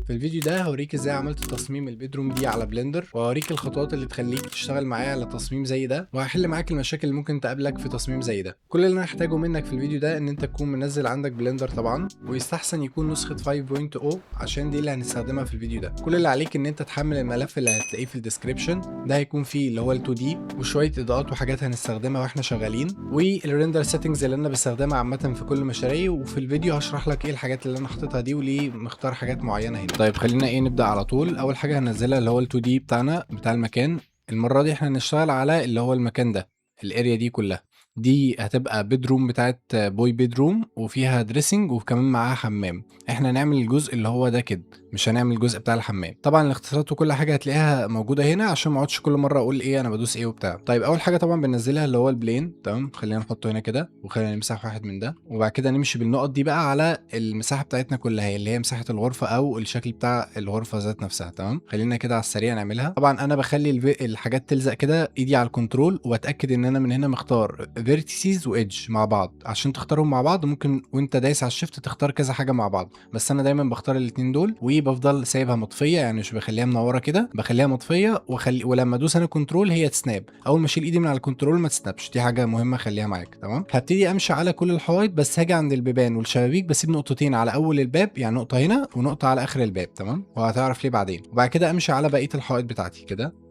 في الفيديو ده هوريك ازاي عملت تصميم البيدروم دي على بلندر، وهوريك الخطوات اللي تخليك تشتغل معايا على تصميم زي ده، وهحل معاك المشاكل اللي ممكن تقابلك في تصميم زي ده. كل اللي انا هحتاجه منك في الفيديو ده ان انت تكون منزل عندك بلندر طبعا، ويستحسن يكون نسخة 5.0 عشان دي اللي هنستخدمها في الفيديو ده. كل اللي عليك ان انت تحمل الملف اللي هتلاقيه في الديسكريبشن، ده هيكون فيه اللي هو ال2 دي وشوية اضاءات وحاجات هنستخدمها واحنا شغالين، والريندر سيتنجز اللي انا بستخدمها عامة في كل مشاريعي. وفي الفيديو هشرح لك ايه الحاجات اللي انا حاططها دي وليه مختار حاجات معينة هنا. طيب خلينا نبدأ على طول. اول حاجة هننزلها اللي هو ال2 دي بتاعنا بتاع المكان. المرة دي احنا هنشتغل على اللي هو المكان ده، الاريا دي كلها. دي هتبقى بيدروم بتاعت بوي بيدروم، وفيها دريسنج وكمان معاها حمام. احنا هنعمل الجزء اللي هو ده كده، مش هنعمل الجزء بتاع الحمام. طبعا الاختصارات وكل حاجه هتلاقيها موجوده هنا عشان ما اقعدش كل مره اقول ايه انا بدوس ايه وبتاع. طيب اول حاجه طبعا بننزلها اللي هو البلين. تمام، خلينا نحطه هنا كده وخلينا نمسح واحد من ده، وبعد كده نمشي بالنقط دي بقى على المساحه بتاعتنا كلها اللي هي مساحه الغرفه او الشكل بتاع الغرفه ذات نفسها. تمام، خلينا كده على السريع نعملها. طبعا انا بخلي الحاجات تلزق كده ايدي على الكنترول، واتاكد ان انا من هنا مختار فيرتيسز وايدج مع بعض. عشان تختارهم مع بعض ممكن وانت دايس على الشيفت تختار كذا حاجه مع بعض، بس انا دايما بختار الاثنين دول، وبفضل سايبها مطفيه، يعني مش بخليها منوره كده، بخليها مطفيه ولما ادوس انا كنترول هي تسناب. اول ما اشيل ايدي من على الكنترول ما تسنابش، دي حاجه مهمه خليها معاك. تمام، هبتدي امشي على كل الحوايط، بس هاجي عند البيبان والشبابيك بسيب نقطتين على اول الباب، يعني نقطه هنا ونقطه على اخر الباب. تمام، وهتعرف ليه بعدين. وبعد كده امشي على بقيه الحوائط بتاعتي كده.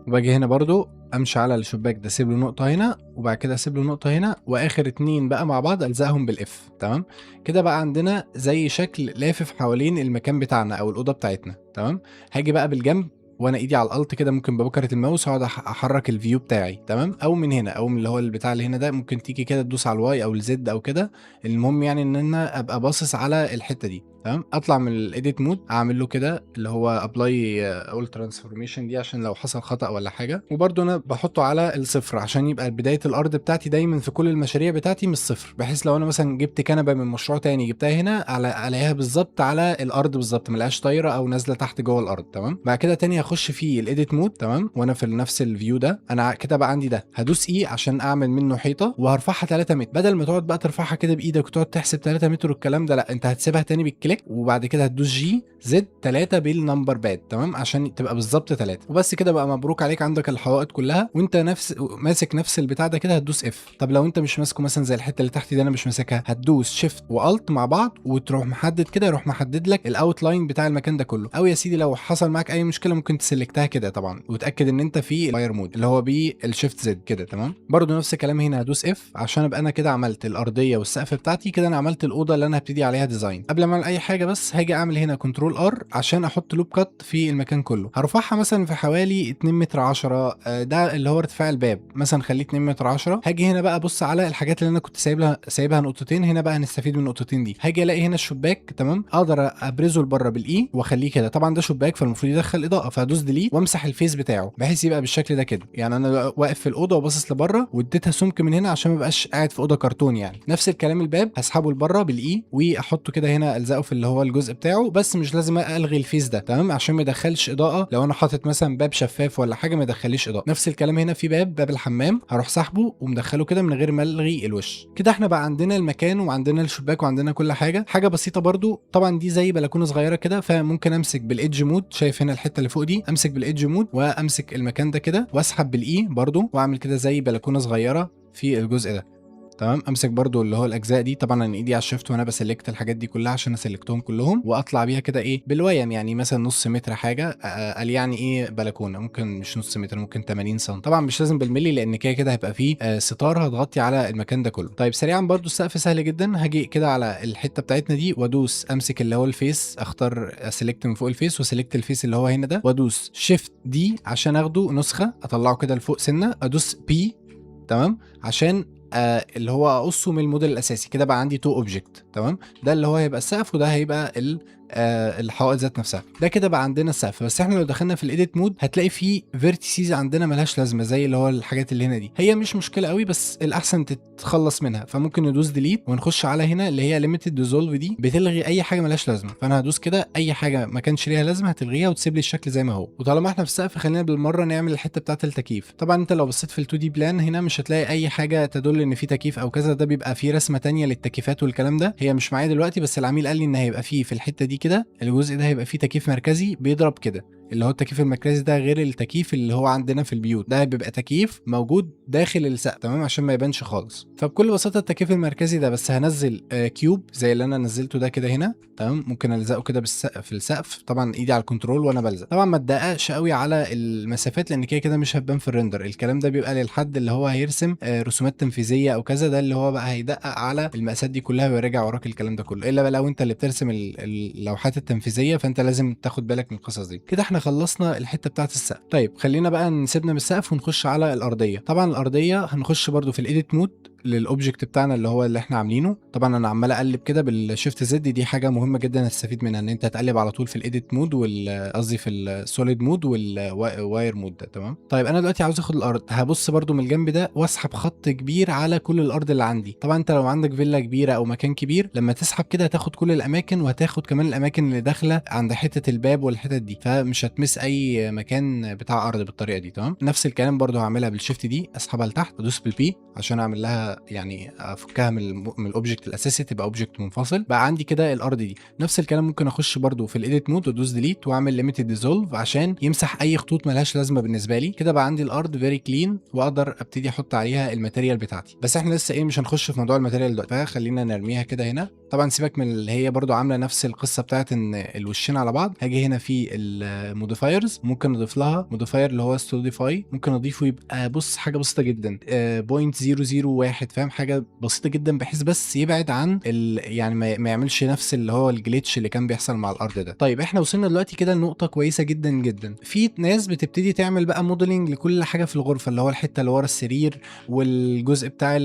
وباجي هنا برضو امشي على الشباك ده، اسيب له نقطه هنا وبعد كده اسيب له نقطه هنا، واخر اتنين بقى مع بعض الزقهم بالاف. تمام، كده بقى عندنا زي شكل لافف حوالين المكان بتاعنا او الاوضه بتاعتنا. تمام، هاجي بقى بالجنب وانا ايدي على الالت كده، ممكن ببكره الماوس اقعد احرك الفيو بتاعي. تمام، او من هنا او من اللي هو البتاع اللي هنا ده، ممكن تيجي كده تدوس على الواي او الزد او كده. المهم يعني ان انا ابقى باصص على الحته دي. تمام، اطلع من الايديت مود، اعمل له كده اللي هو ابلاي اول ترانسفورميشن دي عشان لو حصل خطأ ولا حاجه. وبرده انا بحطه على الصفر عشان يبقى بدايه الارض بتاعتي دايما في كل المشاريع بتاعتي من الصفر، بحيث لو انا مثلا جبت كنبه من مشروع تاني جبتها هنا الاقيها بالظبط على الارض بالظبط، ما الاقيهاش طايره او نازله تحت جوه الارض. تمام، بعد كده تاني هخش في الايديت مود. تمام، وانا في نفس الفيو ده انا كده بقى عندي ده، هدوس اي عشان اعمل منه حيطه وهرفعها 3 متر. بدل ما تقعد بقى ترفعها كده بايدك وتقعد تحسب 3 متر والكلام ده، لا، انت هتسيبها تاني بالكليك، وبعد كده هتدوس جي زد 3 بالنمبر باد. تمام، عشان تبقى بالظبط 3. وبس كده بقى مبروك عليك، عندك الحوائط كلها وانت ماسك نفس البتاع ده كده. هتدوس اف. طب لو انت مش ماسكه مثلا زي الحته اللي تحت دي انا مش ماسكها، هتدوس شيفت والت مع بعض وتروح محدد كده، يروح محدد لك الاوت لاين بتاع المكان ده كله. او يا سيدي لو حصل معاك اي مشكله ممكن تسلكتها كده طبعا، وتاكد ان انت في الفاير مود اللي هو بالشيفت زد كده. تمام، برده نفس الكلام هنا هدوس اف عشان ابقى انا كده عملت الارضيه والسقف بتاعتي كده. انا عملت الاوضه اللي انا هبتدي عليها ديزاين. قبل ما اعمل اي حاجه بس هاجي اعمل هنا كنترول ار عشان احط لوب كات في المكان كله. هرفعها مثلا في حوالي 2 متر 10، ده اللي هو ارتفاع الباب، مثلا خليه 2 متر 10. هاجي هنا بقى ابص على الحاجات اللي انا كنت سايبها نقطتين هنا، بقى هنستفيد من النقطتين دي. هاجي الاقي هنا الشباك. تمام، اقدر ابرزه لبره بالاي واخليه كده. طبعا ده شباك فالمفروض يدخل اضاءه، فهدوس ديليت وامسح الفيس بتاعه بحيث يبقى بالشكل ده كده. يعني انا واقف في الاوضه وباصص لبره واديتها سمك من هنا عشان ما ابقاش قاعد في اوضه كرتون. يعني نفس الكلام الباب هسحبه لبره بالاي واحطه كده هنا، الزقه في اللي هو الجزء بتاعه، بس مش لازم الغي الفيس ده. تمام، عشان ما يدخلش اضاءه. لو انا حاطط مثلا باب شفاف ولا حاجه ما يدخليش اضاءه. نفس الكلام هنا في باب الحمام، هروح سحبه ومدخله كده من غير ما الغي الوش. كده احنا بقى عندنا المكان وعندنا الشباك وعندنا كل حاجه. حاجه بسيطه برده طبعا، دي زي بلكونه صغيره كده، فممكن امسك بالايدج مود. شايف هنا الحته اللي فوق دي، امسك بالايدج مود وامسك المكان ده كده واسحب بالاي برده واعمل كده زي بلكونه صغيره في الجزء ده. تمام، امسك برضو اللي هو الاجزاء دي. طبعا انا ايدي على الشيفت وانا بسلكت الحاجات دي كلها عشان اسلكتهم كلهم، واطلع بيها كده ايه بالويم، يعني مثلا نص متر حاجه. قال يعني ايه بلكونه، ممكن مش نص متر، ممكن 80 سم. طبعا مش لازم بالملي لان كده كده هيبقى فيه ستار هتغطي على المكان ده كله. طيب سريعا برضو السقف سهل جدا. هاجي كده على الحته بتاعتنا دي وادوس امسك اللي هو الفيس، اختار اسلكت من فوق الفيس وسلكت الفيس اللي هو هنا ده، وادوس شيفت دي عشان اخده نسخه اطلعه كده لفوق سنه، ادوس بي. تمام، عشان اللي هو اقصه من الموديل الاساسي. كده بقى عندي تو اوبجكت. تمام، ده اللي هو هيبقى السقف وده هيبقى الحوائط ذات نفسها. ده كده بقى عندنا السقف. بس احنا لو دخلنا في الايديت مود هتلاقي فيه فيرتيسيز عندنا ملهاش لازمه، زي اللي هو الحاجات اللي هنا دي. هي مش مشكله قوي بس الاحسن تتخلص منها. فممكن ندوس ديليت ونخش على هنا اللي هي ليميتد ديزولف، دي بتلغي اي حاجه ملهاش لازمه. فانا هدوس كده اي حاجه ما كانش ليها لازمه هتلغيها وتسيب لي الشكل زي ما هو. وطالما احنا في السقف خلينا بالمره نعمل الحته بتاعه التكييف. طبعا انت لو بصيت في ال 2 دي بلان هنا مش هتلاقي اي حاجه تدل ان في تكييف او كذا. ده بيبقى فيه رسمه تانية للتكييفات والكلام ده، هي مش معايا دلوقتي، بس العميل قال لي ان هيبقى فيه في الحته دي كده الجزء ده هيبقى فيه تكييف مركزي بيضرب كده. اللي هو التكييف المركزي ده غير التكييف اللي هو عندنا في البيوت، ده بيبقى تكييف موجود داخل السقف تمام عشان ما يبانش خالص. فبكل بساطه التكييف المركزي ده بس هنزل كيوب زي اللي انا نزلته ده كده هنا تمام. ممكن الزقه كده في السقف، طبعا ايدي على الكنترول وانا بلزق. طبعا ما تدققش قوي على المسافات لان كده كده مش هتبان في الريندر. الكلام ده بيبقى للحد اللي هو هيرسم رسومات تنفيذيه او كذا، ده اللي هو بقى هيدقق على المقاسات دي كلها ويراجع وراك الكلام ده كله. الا بقى لو انت اللي بترسم اللوحات التنفيذيه فانت لازم تاخد بالك من القصص دي. كده احنا خلصنا الحته بتاعه السقف. طيب خلينا بقى نسيبنا من السقف ونخش على الارضيه. طبعا الارضيه هنخش برده في الايديت مود للاوبجكت بتاعنا اللي هو اللي احنا عاملينه. طبعا انا عمال اقلب كده بالشيفت زد، دي حاجه مهمه جدا هتستفيد منها، ان انت تقلب على طول في الايديت مود قصدي في السوليد مود والواير مود ده تمام. طيب انا دلوقتي عاوز اخد الارض، هبص برده من الجنب ده واسحب خط كبير على كل الارض اللي عندي. طبعا انت لو عندك فيلا كبيره او مكان كبير لما تسحب كده هتاخد كل الاماكن، وهتاخد كمان الاماكن اللي داخله عند حته الباب والحتت دي، فمش هتمس اي مكان بتاع ارض بالطريقه دي تمام. نفس الكلام برده هعملها بالشيفت دي، اسحبها لتحت ادوس بالبي عشان اعمل لها يعني افكها من الاوبجكت الاساسي تبقى اوبجكت منفصل. بقى عندي كده الارض دي. نفس الكلام ممكن اخش برده في الايديت مود وادوس ديليت واعمل ليميتد ديزولف عشان يمسح اي خطوط ملهاش لازمه بالنسبه لي. كده بقى عندي الارض فيري كلين واقدر ابتدي احط عليها الماتيريال بتاعتي. بس احنا لسه مش هنخش في موضوع الماتيريال دلوقتي، فخلينا نرميها كده هنا. طبعا سيبك من اللي هي برده عامله نفس القصه بتاعت ان الوشين على بعض. هاجي هنا في الموديفايرز ممكن نضيف لها موديفاير اللي هو ستوديفاي، ممكن اضيفه يبقى بص حاجه بسيطه جدا 0.001 فاهم، حاجه بسيطه جدا بحيث بس يبعد عن يعني ما يعملش نفس اللي هو الجليتش اللي كان بيحصل مع الارض ده. طيب احنا وصلنا دلوقتي كده لنقطه كويسه جدا جدا. في ناس بتبتدي تعمل بقى موديلنج لكل حاجه في الغرفه، اللي هو الحته اللي ورا السرير والجزء بتاع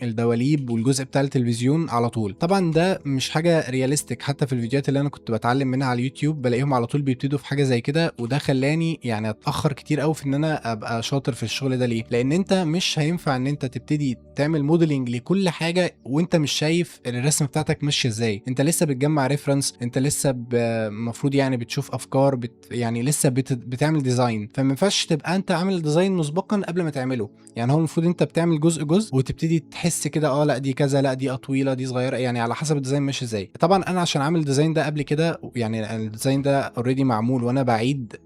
الدواليب والجزء بتاع التلفزيون على طول. طبعا ده مش حاجه رياليستيك، حتى في الفيديوهات اللي انا كنت بتعلم منها على اليوتيوب بلاقيهم على طول بيبتدوا في حاجه زي كده، وده خلاني يعني اتاخر كتير قوي في ان انا ابقى شاطر في الشغل ده. ليه؟ لان انت مش هينفع ان انت تبتدي تعمل موديلنج لكل حاجه وانت مش شايف الرسمه بتاعتك ماشيه ازاي. انت لسه بتجمع ريفرنس، انت لسه المفروض يعني بتشوف افكار يعني لسه بتعمل ديزاين. فما ينفعش تبقى انت عامل ديزاين مسبقا قبل ما تعمله. يعني هو المفروض انت بتعمل جزء جزء وتبتدي تحس كده لا دي كذا، لا دي طويله، دي صغيره، يعني على حسب الديزاين ماشي ازاي. طبعا انا عشان عامل الديزاين ده قبل كده، يعني الديزاين ده اوريدي معمول وانا بعيد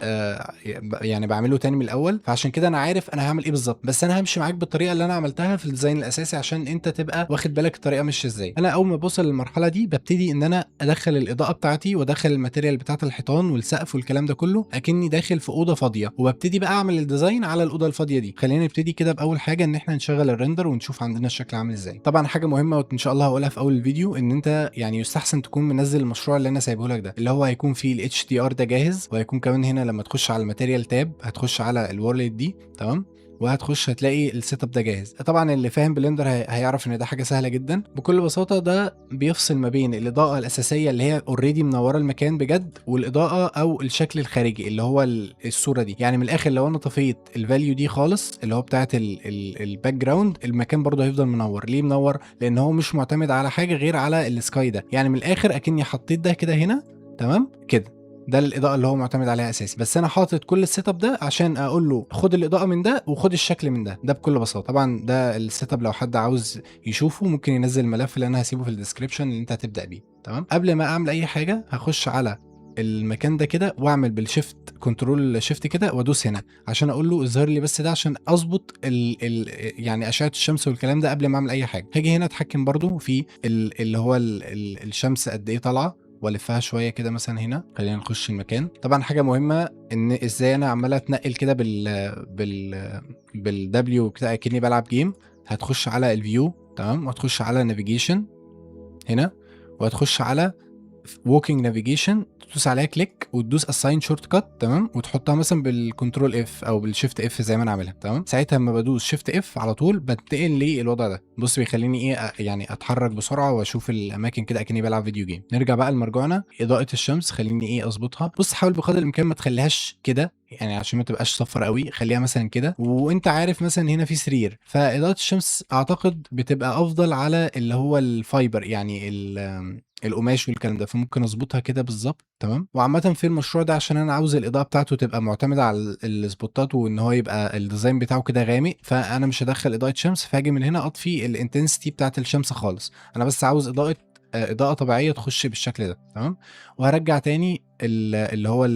يعني بعمله تاني من الاول، فعشان كده انا عارف انا هعمل ايه بالظبط. بس انا همشي معاك بالطريقه اللي انا عملتها في الديزاين الاساسي عشان انت تبقى واخد بالك الطريقه ماشيه ازاي. انا اول ما بوصل للمرحله دي ببتدي ان انا ادخل الاضاءه بتاعتي وادخل الماتيريال بتاعت الحيطان والسقف والكلام ده كله اكني داخل في اوضه فاضيه، وببتدي بقى اعمل الديزاين على الاوضه الفاضيه دي. خلينا نبتدي كده باول حاجه ان احنا نشغل الريندر ونشوف عندنا الشكل عامل ازاي. طبعا حاجه مهمه وان شاء الله هقولها في اول الفيديو، ان انت يعني يستحسن تكون منزل المشروع اللي انا سايبه لك ده، اللي هو هيكون فيه الاتش دي ار ده جاهز، وهيكون كمان هنا لما تخش على الماتيريال تاب هتخش على الورلد دي تمام، وهتخش هتلاقي السيت اب ده جاهز. طبعا اللي فاهم بلندر هيعرف ان ده حاجه سهله جدا. بكل بساطه ده بيفصل ما بين الاضاءه الاساسيه اللي هي اوريدي منوره المكان بجد، والاضاءه او الشكل الخارجي اللي هو الصوره دي. يعني من الاخر لو انا طفيت الفاليو دي خالص اللي هو بتاعه الباك جراوند، المكان برضه هيفضل منور. ليه منور؟ لان هو مش معتمد على حاجه غير على السكاي ده. يعني من الاخر اكني حطيت ده كده هنا تمام كده، ده الاضاءه اللي هو معتمد عليها اساسي. بس انا حاطط كل السيت اب ده عشان اقول له خد الاضاءه من ده وخد الشكل من ده بكل بساطه. طبعا ده السيت اب لو حد عاوز يشوفه ممكن ينزل الملف اللي انا هسيبه في الديسكربشن اللي انت هتبدا بيه تمام. قبل ما اعمل اي حاجه هخش على المكان ده كده واعمل بالشيفت كنترول شيفت كده وادوس هنا عشان اقول له اظهر لي بس ده عشان اظبط يعني اشعه الشمس والكلام ده قبل ما اعمل اي حاجه. هاجي هنا اتحكم برده في اللي هو الشمس قد ايه طالعه والفها شويه كده مثلا هنا. خلينا نخش المكان. طبعا حاجه مهمه ان ازاي انا عماله اتنقل كده بالدبليو كده كاني بلعب جيم. هتخش على الفيو تمام، وهتخش على نافيجيشن هنا، وهتخش على walking navigation تدوس عليها كليك وتدوس assign shortcut تمام، وتحطها مثلا بالكنترول اف او بالشيفت اف زي ما انا عاملها تمام. ساعتها لما بدوس شيفت اف على طول بنتقل للوضع ده. بص بيخليني ايه يعني اتحرك بسرعه واشوف الاماكن كده اكني بلعب فيديو جيم. نرجع بقى لمرجوعنا، اضاءه الشمس خليني ايه اظبطها. بص حاول بقدر الامكان ما تخليهاش كده يعني عشان ما تبقاش صفرا قوي، خليها مثلا كده. وانت عارف مثلا هنا في سرير، فاضاءه الشمس اعتقد بتبقى افضل على اللي هو الفايبر يعني القماش والكلام ده، فممكن اظبطها كده بالظبط تمام. وعامه في المشروع ده عشان انا عاوز الاضاءه بتاعته تبقى معتمده على السبوتات وان هو يبقى الديزاين بتاعه كده غامق، فانا مش هدخل اضاءه شمس، فاجي من هنا اطفي الانتنسيتي بتاعه الشمس خالص. انا بس عاوز اضاءه طبيعيه تخش بالشكل ده تمام. وهرجع تاني اللي هو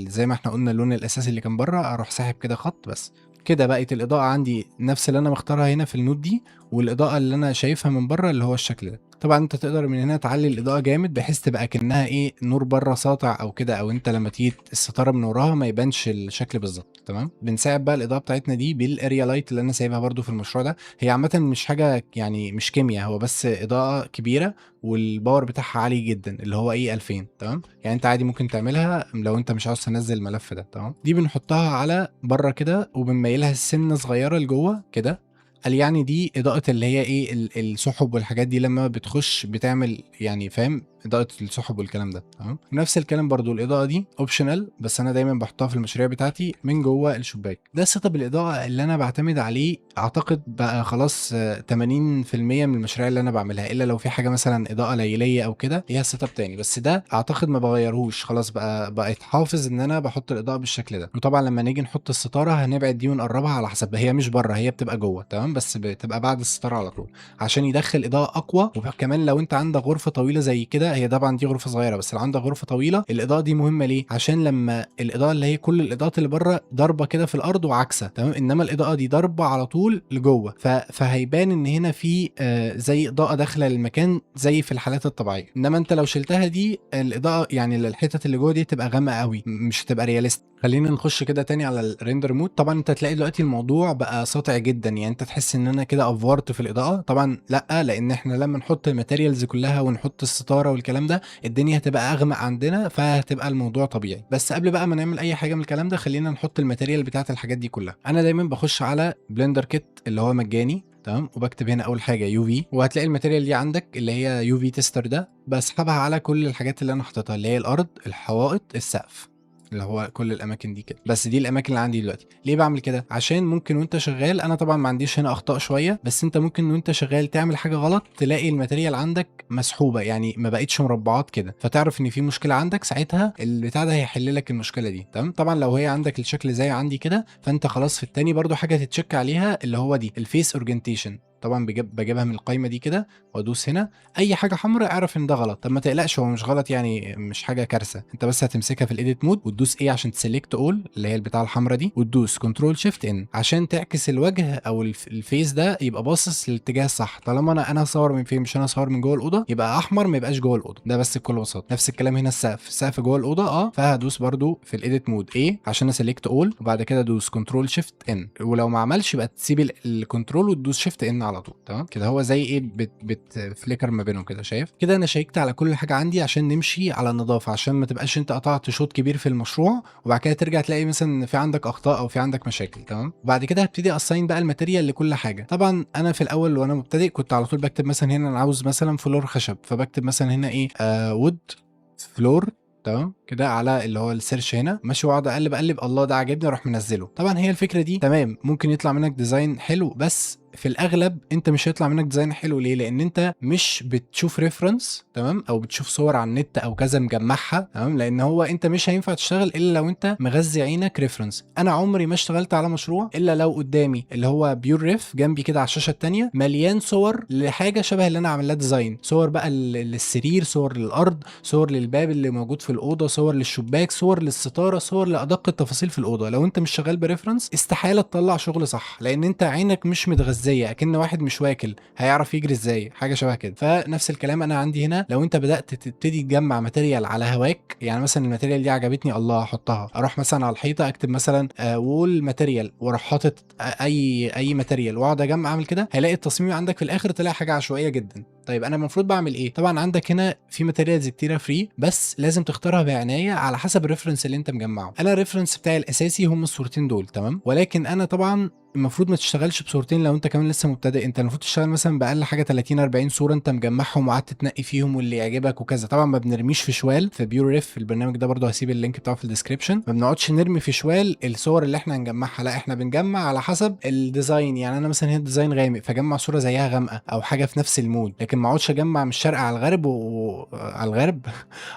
زي ما احنا قلنا اللون الاساسي اللي كان بره، اروح ساحب كده خط بس. كده بقت الاضاءه عندي نفس اللي انا مختارها هنا في النوت دي، والاضاءه اللي انا شايفها من بره اللي هو الشكل ده. طبعا انت تقدر من هنا تعلي الاضاءه جامد بحيث تبقى كانها ايه نور بره ساطع او كده، او انت لما تيجي الستاره من وراها ما يبانش الشكل بالظبط تمام. بنساعد بقى الاضاءه بتاعتنا دي بالاريا لايت اللي انا سايبها برده في المشروع ده. هي عامه مش حاجه يعني مش كيمياء، هو بس اضاءه كبيره والباور بتاعها عالي جدا اللي هو ايه 2000 تمام. يعني انت عادي ممكن تعملها لو انت مش عاوز تنزل الملف ده تمام. دي بنحطها على بره كده وبنميلها سنه صغيره لجوه كده. قال يعني دي اضاءه اللي هي ايه السحب والحاجات دي لما بتخش بتعمل يعني فاهم اضاءه السحب والكلام ده تمام. ونفس الكلام برضو الاضاءه دي اوبشنال، بس انا دايما بحطها في المشاريع بتاعتي من جوه الشباك. ده سيت اب الاضاءه اللي انا بعتمد عليه اعتقد بقى خلاص 80% من المشاريع اللي انا بعملها، الا لو في حاجه مثلا اضاءه ليليه او كده ليها سيت اب تاني، بس ده اعتقد ما بغيرهوش خلاص، بقيت حافظ ان انا بحط الاضاءه بالشكل ده. وطبعا لما نيجي نحط الستاره هنبعد دي ونقربها على حسب، هي مش بره هي بتبقى جوه تمام، بس بتبقى بعد الستاره على طول عشان يدخل اضاءه اقوى. وكمان لو انت عندك غرفه طويله زي كده، هي طبعا دي غرفه صغيره بس لو عندك غرفه طويله الاضاءه دي مهمه ليه؟ عشان لما الاضاءه اللي هي كل الاضاءات اللي بره ضربه كده في الارض وعكسها تمام، انما الاضاءه دي ضربه على طول لجوه، فهيبان ان هنا في زي اضاءه داخله للمكان زي في الحالات الطبيعيه. انما انت لو شلتها دي الاضاءه يعني الحتت اللي جوه دي تبقى غامقه قوي مش هتبقى رياليست. خلينا نخش كده تاني على الريندر مود. طبعا انت تلاقي دلوقتي الموضوع بقى ساطع جدا، يعني انت تحس ان انا كده افورت في الاضاءه. طبعا لا، لان احنا لما نحط الماتيريالز كلها ونحط الستاره والكلام ده الدنيا هتبقى اغمق عندنا، فهتبقى الموضوع طبيعي. بس قبل بقى ما نعمل اي حاجه من الكلام ده خلينا نحط الماتيريال بتاعت الحاجات دي كلها. انا دايما بخش على بلندر كيت اللي هو مجاني تمام، وبكتب هنا اول حاجه يو في، وهتلاقي الماتيريال دي عندك اللي هي يو في تيستر ده، بسحبها على كل الحاجات اللي انا حاططها اللي هي الارض الحوائط السقف اللي هو كل الاماكن دي كده. بس دي الاماكن اللي عندي دلوقتي. ليه بعمل كده؟ عشان ممكن وانت شغال، انا طبعا ما عنديش هنا اخطاء شويه، بس انت ممكن وانت شغال تعمل حاجه غلط تلاقي الماتيريال عندك مسحوبه يعني ما بقتش مربعات كده، فتعرف ان في مشكله عندك. ساعتها البتاع ده هيحل لك المشكله دي تمام. طبعا لو هي عندك الشكل زي عندي كده فانت خلاص. في التاني برضو حاجه تتشك عليها اللي هو دي الفيس اورجنتيشن، طبعا بجيبها من القائمه دي كده وادوس هنا. اي حاجه حمراء اعرف ان ده غلط. طب ما تقلقش هو مش غلط يعني مش حاجه كارثه، انت بس هتمسكها في الايديت مود وتدوس ايه عشان تسلكت اول اللي هي البتاعه الحمراء دي، وتدوس كنترول شيفت ان عشان تعكس الوجه او الفيس ده يبقى باصص للاتجاه الصح. طالما انا هصور من فين مش انا هصور من جوه الاوضه يبقى احمر ما يبقاش جوه الاوضه، ده بس بكل بساطه. نفس الكلام هنا السقف جوه الاوضه فهدوس برده في الايديت مود ايه عشان اسلكت اول وبعد كده ادوس كنترول شيفت ان، ولو ما عملش يبقى تسيب الكنترول وتدوس شيفت ان على طول تمام كده. هو زي ايه بتفليكر ما بينهم كده شايف كده. انا شيكت على كل حاجه عندي عشان نمشي على النظافه، عشان ما تبقاش انت قطعت شوط كبير في المشروع وبعد كده ترجع تلاقي مثلا في عندك اخطاء او في عندك مشاكل تمام. وبعد كده هبتدي اساين بقى الماتيريال لكل حاجه. طبعا انا في الاول وانا مبتدئ كنت على طول بكتب مثلا هنا انا عاوز مثلا فلور خشب، فبكتب مثلا هنا ايه وود فلور تمام كده على اللي هو السيرش هنا ماشي، واقعد اقلب الله ده عجبني اروح منزله. طبعا هي الفكره دي تمام ممكن يطلع منك ديزاين حلو، بس في الاغلب انت مش هيطلع منك ديزاين حلو. ليه؟ لان انت مش بتشوف ريفرنس تمام او بتشوف صور على النت او كذا مجمعها تمام، لان هو انت مش هينفع تشتغل الا لو انت مغذي عينك ريفرنس. انا عمري ما اشتغلت على مشروع الا لو قدامي اللي هو بيور ريف جنبي كده على الشاشه الثانيه مليان صور لحاجه شبه اللي انا عامل لها ديزاين، صور بقى للسرير، صور للارض، صور للباب اللي موجود في الاوضه، صور للشباك، صور للستاره، صور لادق التفاصيل في الاوضه. لو انت مش شغال بريفرنس استحاله تطلع شغل صح، لان انت عينك مش متغذيه اكن واحد مش واكل هيعرف يجري ازاي حاجه شبه كده. فنفس الكلام انا عندي هنا لو انت بدات تبتدي تجمع ماتيريال على هواك، يعني مثلا الماتيريال دي عجبتني الله احطها، اروح مثلا على الحيطه اكتب مثلا وول ماتيريال واروح حاطط اي ماتيريال واقعد اجمع اعمل كده، هيلاقي التصميم عندك في الاخر طلع حاجه عشوائيه جدا. طيب انا المفروض باعمل ايه؟ طبعا عندك هنا في ماتيريالز كتيره فري، بس لازم تختارها بعنايه على حسب الريفرنس اللي انت مجمعه. انا الريفرنس بتاعي الاساسي هم الصورتين دول، تمام، ولكن انا طبعا المفروض ما تشتغلش بصورتين لو انت كمان لسه مبتدئ. انت المفروض تشتغل مثلا باقل حاجه 30 40 صوره انت مجمعهم وقعدت تنقي فيهم واللي يعجبك وكذا. طبعا ما بنرميش في شوال في بيوريف، البرنامج ده برضه هسيب اللينك بتاعه في الديسكربشن. ما بنقعدش نرمي في شوال الصور اللي احنا هنجمعها، لا احنا بنجمع على حسب الديزاين. يعني انا مثلا هنا الديزاين غامق فجمع صوره زيها غامقه او حاجه في نفس المود، لكن ما اقعدش اجمع من الشرق على الغرب على الغرب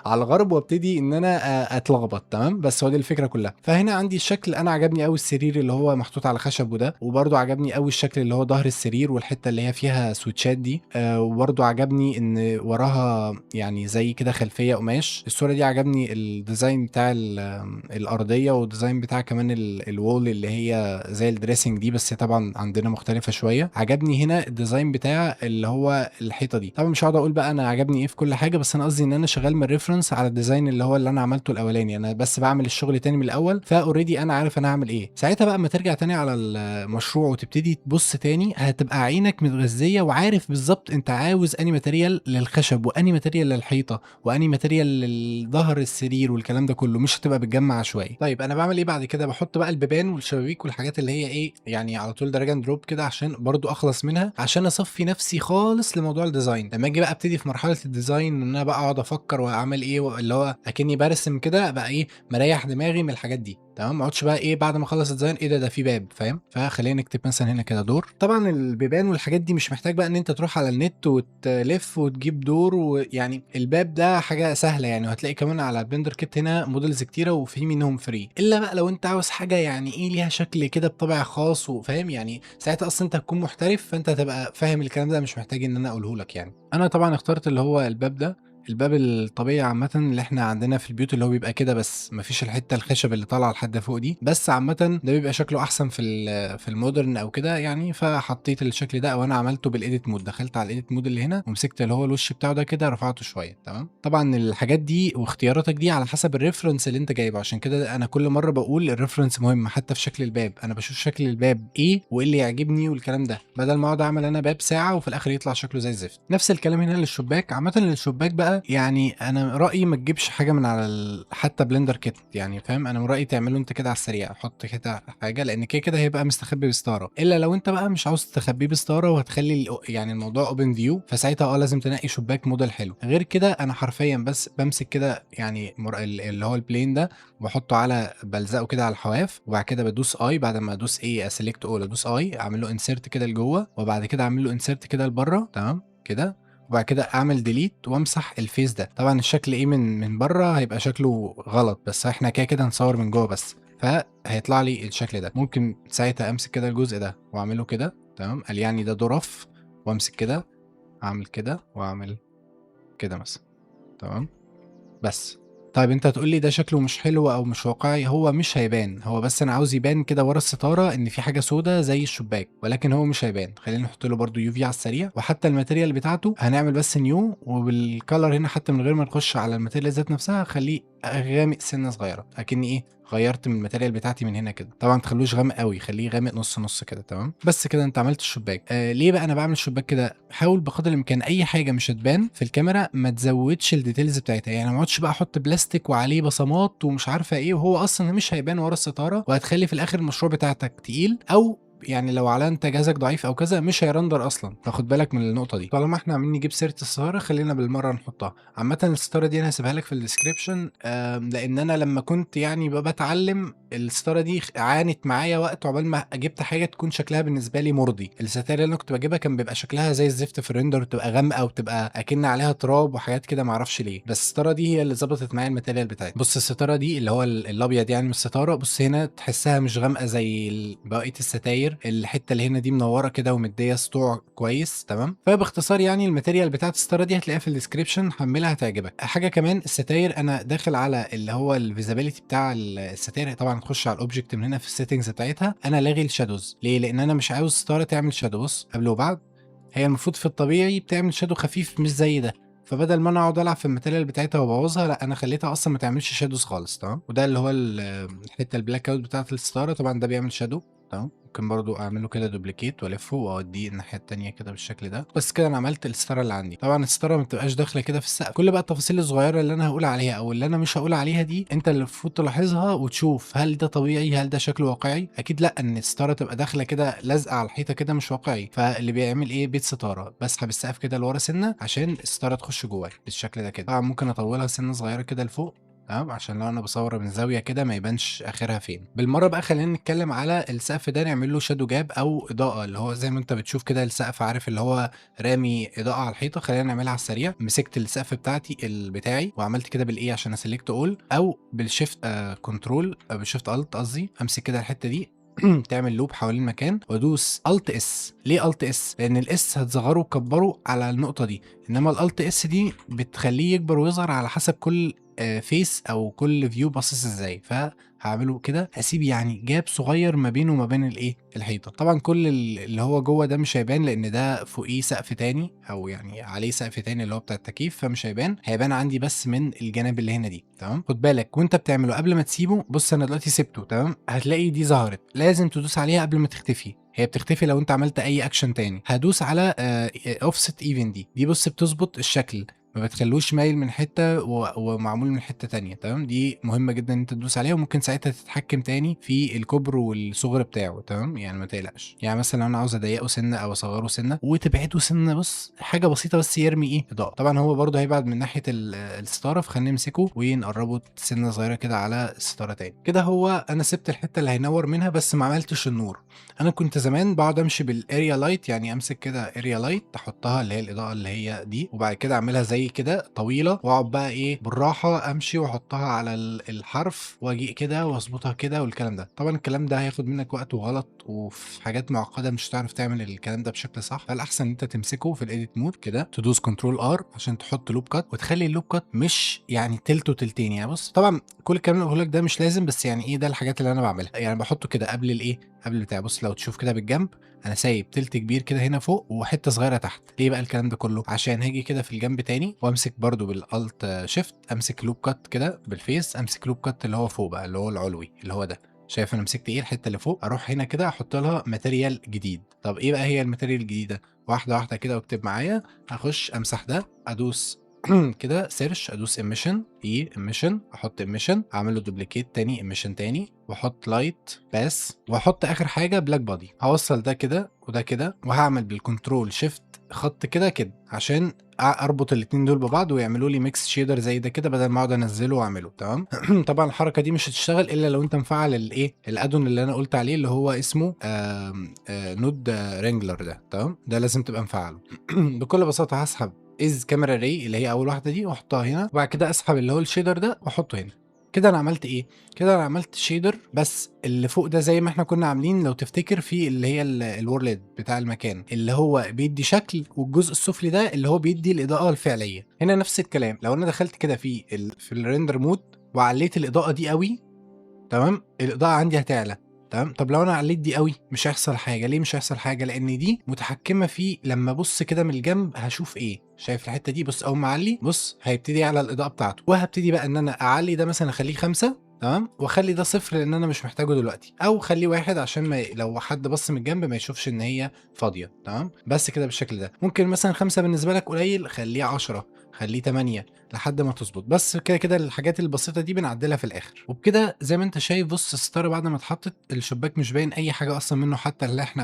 على الغرب وابتدي ان انا اتلخبط. تمام، بس هو دي الفكره كلها. فهنا عندي الشكل، انا عجبني قوي السرير اللي هو محطوط على خشب وده، وبرده عجبني قوي الشكل اللي هو ظهر السرير والحته اللي هي فيها سويتشات دي. وبرده عجبني ان وراها يعني زي كده خلفيه قماش. الصوره دي عجبني الديزاين بتاع الارضيه، والديزاين بتاع كمان الوول اللي هي زي الدريسنج دي، بس طبعا عندنا مختلفه شويه. عجبني هنا الديزاين بتاع اللي هو الحيطه دي. طبعا مش هقعد اقول بقى انا عجبني ايه في كل حاجه، بس انا قصدي ان انا شغال من ريفرنس على الديزاين اللي هو اللي انا عملته الاولاني. انا بس بعمل الشغل تاني من الاول، فاوريدي انا عارف انا هعمل ايه. ساعتها بقى اما ترجع تاني على المشروع وتبتدي تبص تاني، هتبقى عينك متغذيه وعارف بالظبط انت عاوز اني ماتيريال للخشب واني ماتيريال للحيطه واني ماتيريال للظهر السرير والكلام ده كله، مش هتبقى بتجمع عشوائي. طيب انا بعمل ايه بعد كده؟ بحط بقى البيبان والشبابيك والحاجات اللي هي ايه يعني على طول دراج اند دروب كده، عشان برضو اخلص منها، عشان اصفي نفسي خالص لموضوع الديزاين. لما اجي بقى ابتدي في مرحله الديزاين ان انا بقى اقعد افكر واعمل ايه، اللي هو اكني برسم كده، بقى ايه مريح دماغي من الحاجات دي. تمام، ما اقعدش بقى ايه بعد ما اخلص الديزاين ايه ده في باب، فاهم؟ فخلينا نكتب مثلا هنا كده دور. طبعا البيبان والحاجات دي مش محتاج بقى ان انت تروح على النت وتلف وتجيب دور، ويعني الباب ده حاجه سهله يعني، وهتلاقي كمان على البندر كيت هنا موديلز كتيره وفي منهم فري. الا بقى لو انت عاوز حاجه يعني ايه ليها شكل كده بطبع خاص وفاهم، يعني ساعتها اصلا انت هتكون محترف فانت هتبقى فاهم الكلام ده، مش محتاج ان انا اقوله لك يعني. انا طبعا اخترت اللي هو الباب ده، الباب الطبيعي عامة اللي احنا عندنا في البيوت، اللي هو بيبقى كده بس مفيش الحتة الخشب اللي طالعة لحد فوق دي. بس عامة ده بيبقى شكله احسن في المودرن او كده يعني، فحطيت الشكل ده، او انا عملته بالايديت مود. دخلت على الايديت مود اللي هنا ومسكت اللي هو الوش بتاعه ده كده رفعته شوية. تمام، طبعا الحاجات دي واختياراتك دي على حسب الريفرنس اللي انت جايبه، عشان كده انا كل مرة بقول الريفرنس مهم. حتى في شكل الباب انا بشوف شكل الباب ايه وايه اللي يعجبني والكلام ده، بدل ما اقعد اعمل انا باب ساعة وفي الاخر يطلع شكله زي الزفت. نفس الكلام هنا للشباك. عامة للشباك بقى يعني انا رايي ما تجيبش حاجه من على حتى بلندر كيت يعني، فاهم؟ انا من رايي تعمله انت كده على السريع، حط كده حاجه، لان كده كده هيبقى مستخبي بستاره. الا لو انت بقى مش عاوز تخبيه بستاره وهتخلي يعني الموضوع اوبن فيو، فساعتها لازم تنقي شباك موديل حلو. غير كده انا حرفيا بس بمسك كده يعني اللي هو البلين ده، وبحطه على بلزقه كده على الحواف، وبعد كده بدوس اي، بعد ما ادوس ايه اسلكت اول ادوس اي، اعمل له انسيرت كده لجوه، وبعد كده اعمل له انسيرت كده لبره. تمام كده، وبعد كده اعمل ديليت وامسح الفيس ده. طبعا الشكل ايه من بره هيبقى شكله غلط، بس احنا كده كده هنصور من جوه بس، فهيطلع لي الشكل ده. ممكن ساعتها امسك كده الجزء ده واعمله كده. تمام، قال يعني ده ظرف، وامسك كده اعمل كده واعمل كده مثلا. تمام بس. طيب انت هتقول لي ده شكله مش حلو او مش واقعي. هو مش هيبان، هو بس انا عاوز يبان كده ورا الستاره ان في حاجه سودة زي الشباك، ولكن هو مش هيبان. خلينا نحط له برده يو في على السريع، وحتى الماتيريال بتاعته هنعمل بس نيو، وبالكلر هنا حتى من غير ما نخش على الماتيريال ذات نفسها خليه غامق سنه صغيره، اكني ايه غيرت من الماتيريال بتاعتي من هنا كده. طبعا تخلوش غامق قوي، خليه غامق نص نص كده. تمام، بس كده انت عملت الشباك. ليه بقى انا بعمل الشباك كده؟ حاول بقدر الامكان اي حاجه مش هتبان في الكاميرا ما تزودش الديتيلز بتاعتها، يعني ما اقعدش بقى احط بلاستيك وعليه بصمات ومش عارفه ايه، وهو اصلا مش هيبان ورا الستاره، وهتخلي في الاخر المشروع بتاعتك تقيل، او يعني لو على انت جهازك ضعيف او كذا مش هيرندر اصلا. فخد بالك من النقطه دي. طالما احنا عاملين نجيب سيره الستاره خلينا بالمره نحطها. عامه الستاره دي انا هسيبها لك في الديسكربشن، لان انا لما كنت يعني بتعلم الستاره دي عانت معايا وقت عقبال ما جبت حاجه تكون شكلها بالنسبه لي مرضي. الستاير اللي انا كنت بجيبها كان بيبقى شكلها زي الزفت في الريندر، تبقى غامقه وتبقى اكن عليها تراب وحاجات كده ما اعرفش ليه. بس الستاره دي هي اللي ظبطت معايا الماتيريال بتاعتي. بص الستاره دي اللي هو الابيض يعني من الستاره، بص هنا تحسها مش غامقه زي بقيه الستاير، الحته اللي هنا دي منوره كده ومديه سطوع كويس. تمام، فباختصار يعني الماتيريال بتاعت الستاره دي هتلاقيها في الديسكربشن، حملها هتعجبك. حاجه كمان الستاير انا داخل على اللي هو الفيزابيليتي بتاع الستاير، طبعا تخش على الاوبجكت من هنا في السيتنجز بتاعتها. انا لاغي الشادوز ليه؟ لان انا مش عاوز ستاره تعمل شادو. بص قبل وبعد، هي المفروض في الطبيعي بتعمل شادو خفيف مش زي ده، فبدل ما انا اقعد العب في الماتيريال بتاعتها وابوظها، لا انا خليتها اصلا ما تعملش شادوز خالص. تمام، وده اللي هو الحته البلاك اوت بتاعت الستاره، طبعا ده بيعمل شادو تمام. ممكن برضو اعمله كده دوبليكيت والفه واوديه الناحيه التانيه كده بالشكل ده. بس كده انا عملت الستاره اللي عندي. طبعا الستاره ما بتبقاش داخله كده في السقف. كل بقى التفاصيل الصغيره اللي انا هقول عليها او اللي انا مش هقول عليها دي انت اللي المفروض تلاحظها وتشوف هل ده طبيعي، هل ده شكله واقعي. اكيد لا، ان الستاره تبقى داخله كده لازقه على الحيطه كده مش واقعي. فاللي بيعمل ايه، بيت ستاره، بسحب السقف كده لورا سنه عشان الستاره تخش جوه بالشكل ده كده. طبعا ممكن اطولها سنه صغيره كده لفوق، تمام، عشان لو انا بصور من زاويه كده ما يبانش اخرها فين. بالمره بقى خلينا نتكلم على السقف ده، نعمل له شادو جاب او اضاءه، اللي هو زي ما انت بتشوف كده السقف، عارف اللي هو رامي اضاءه على الحيطه. خلينا نعملها على السريع. مسكت السقف بتاعي وعملت كده بالايه عشان اسلكت اول، او بالشيفت كنترول، بالشيفت الت قصدي، امسك كده الحته دي تعمل لوب حوالين المكان وادوس الت اس. ليه الت اس؟ لان الاس هتصغره وكبره على النقطه دي، انما الالت اس دي بتخليه يكبر ويصغر على حسب كل فيس او كل فيو باصص ازاي. فهعمله كده، هسيب يعني جاب صغير ما بينه وما بين الايه الحيطه. طبعا كل اللي هو جوه ده مش هيبان لان ده فوقيه سقف تاني، او يعني عليه سقف تاني اللي هو بتاع التكييف، فمش هيبان عندي بس من الجناب اللي هنا دي. تمام. خد بالك وانت بتعمله قبل ما تسيبه. بص انا دلوقتي سبته، تمام، هتلاقي دي ظهرت، لازم تدوس عليها قبل ما تختفي. هي بتختفي لو انت عملت اي اكشن تاني. هدوس على اوفست ايفن دي بص بتظبط الشكل، ما بتخلوش مايل من حته ومعمول من حته تانية. تمام. دي مهمه جدا ان انت تدوس عليها، وممكن ساعتها تتحكم تاني في الكبر والصغر بتاعه. تمام، يعني ما تقلقش. يعني مثلا لو انا عاوز اضيقه سنه او اصغره سنه وتبعده سنه، بص حاجه بسيطه بس يرمي ايه اضاءه. طبعا هو برده هيبعد من ناحيه الستاره، فخلينا نمسكه ونقربه سنه صغيره كده على الستاره تاني كده. هو انا سبت الحته اللي هينور منها بس ما عملتش النور. انا كنت زمان بقعد امشي بالاريا لايت، يعني امسك كده اريا لايت احطها اللي هي الاضاءه اللي هي دي، وبعد كده اعملها زي كده طويله، واقعد بقى ايه بالراحه امشي واحطها على الحرف واجي كده واظبطها كده والكلام ده. طبعا الكلام ده هياخد منك وقت وغلط، وفي حاجات معقده مش هتعرف تعمل الكلام ده بشكل صح. فالاحسن ان انت تمسكه في الايديت مود كده، تدوس كنترول ار عشان تحط لوب كات، وتخلي اللوب كات مش يعني تلت وتلتين. يعني بص طبعا كل الكلام اللي بقوله لك ده مش لازم، بس يعني ايه ده الحاجات اللي انا بعملها. يعني بحطه كده قبل الايه، قبل بتاع. بص لو تشوف كده بالجنب انا سايب تلت كبير كده هنا فوق وحته صغيره تحت. ليه بقى الكلام ده كله؟ عشان هاجي كده في الجنب تاني وامسك برده بالالت شيفت، امسك لوب كات كده بالفيس، امسك لوب كات اللي هو فوق بقى اللي هو العلوي اللي هو ده. شايف انا مسكت ايه الحته اللي فوق؟ اروح هنا كده احط لها ماتيريال جديد. طب ايه بقى هي الماتيريال الجديده؟ واحده واحده كده واكتب معايا. هخش امسح ده، ادوس كده سيرش، ادوس ايميشن، ايميشن، احط ايميشن، اعمل له دوبليكيت تاني، ايميشن تاني، واحط لايت باس، واحط اخر حاجه بلاك بادي. هوصل ده كده وده كده، وهعمل بالكنترول شيفت خط كده كده عشان اربط الاتنين دول ببعض ويعملوا لي ميكس شيدر زي ده كده، بدل ما اقعد انزله واعمله. تمام. طبعا الحركه دي مش هتشتغل الا لو انت مفعل الايه الادون اللي انا قلت عليه اللي هو اسمه نود رينجلر ده. تمام، ده لازم تبقى مفعله. بكل بساطه هسحب از كاميرا ري اللي هي اول واحده دي واحطها هنا، وبعد كده اسحب اللي هو الشيدر ده واحطه هنا. كده انا عملت ايه؟ كده انا عملت شيدر، بس اللي فوق ده زي ما احنا كنا عاملين لو تفتكر في اللي هي الورلد بتاع المكان اللي هو بيدي شكل، والجزء السفلي ده اللي هو بيدي الاضاءه الفعليه. هنا نفس الكلام. لو انا دخلت كده في الريندر مود وعليت الاضاءه دي قوي، تمام، الاضاءه عندي هتعلى. تمام. طب لو انا عليت دي قوي مش هيحصل حاجه. ليه مش هيحصل حاجه؟ لان دي متحكمه في لما ابص كده من الجنب هشوف ايه. شايف الحته دي؟ بص اول ما اعلي بص هيبتدي يعلى الاضاءه بتاعته، وهبتدي بقى ان انا اعلي ده مثلا اخليه 5، تمام، واخلي ده 0 لان انا مش محتاجه دلوقتي، او خليه 1 عشان ما لو حد بص من الجنب ما يشوفش ان هي فاضيه. تمام. بس كده بالشكل ده. ممكن مثلا 5 بالنسبه لك قليل، خليه 10، خليه 8 لحد ما تظبط. بس كده كده الحاجات البسيطه دي بنعدلها في الاخر. وبكده زي ما انت شايف بص الستاره بعد ما اتحطت الشباك مش باين اي حاجه اصلا منه، حتى اللي احنا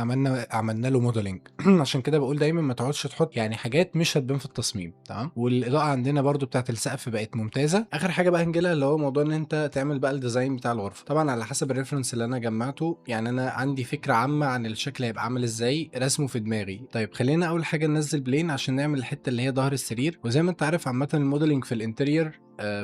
عملنا له موديلنج. عشان كده بقول دايما ما تقعدش تحط يعني حاجات مش هتبان في التصميم. تمام. والاضاءه عندنا برده بتاعه السقف بقت ممتازه. اخر حاجه بقى هنجيلها اللي هو موضوع ان انت تعمل بقى الديزاين بتاع الغرفه. طبعا على حسب الريفرنس اللي انا جمعته، يعني انا عندي فكره عامه عن الشكل هيبقى عامل ازاي رسمه في دماغي. طيب خلينا اول حاجه ننزل بلين عشان نعمل الحته اللي هي ظهر السرير. وزي ما انت عارف عامه الموديلنج في الانتريور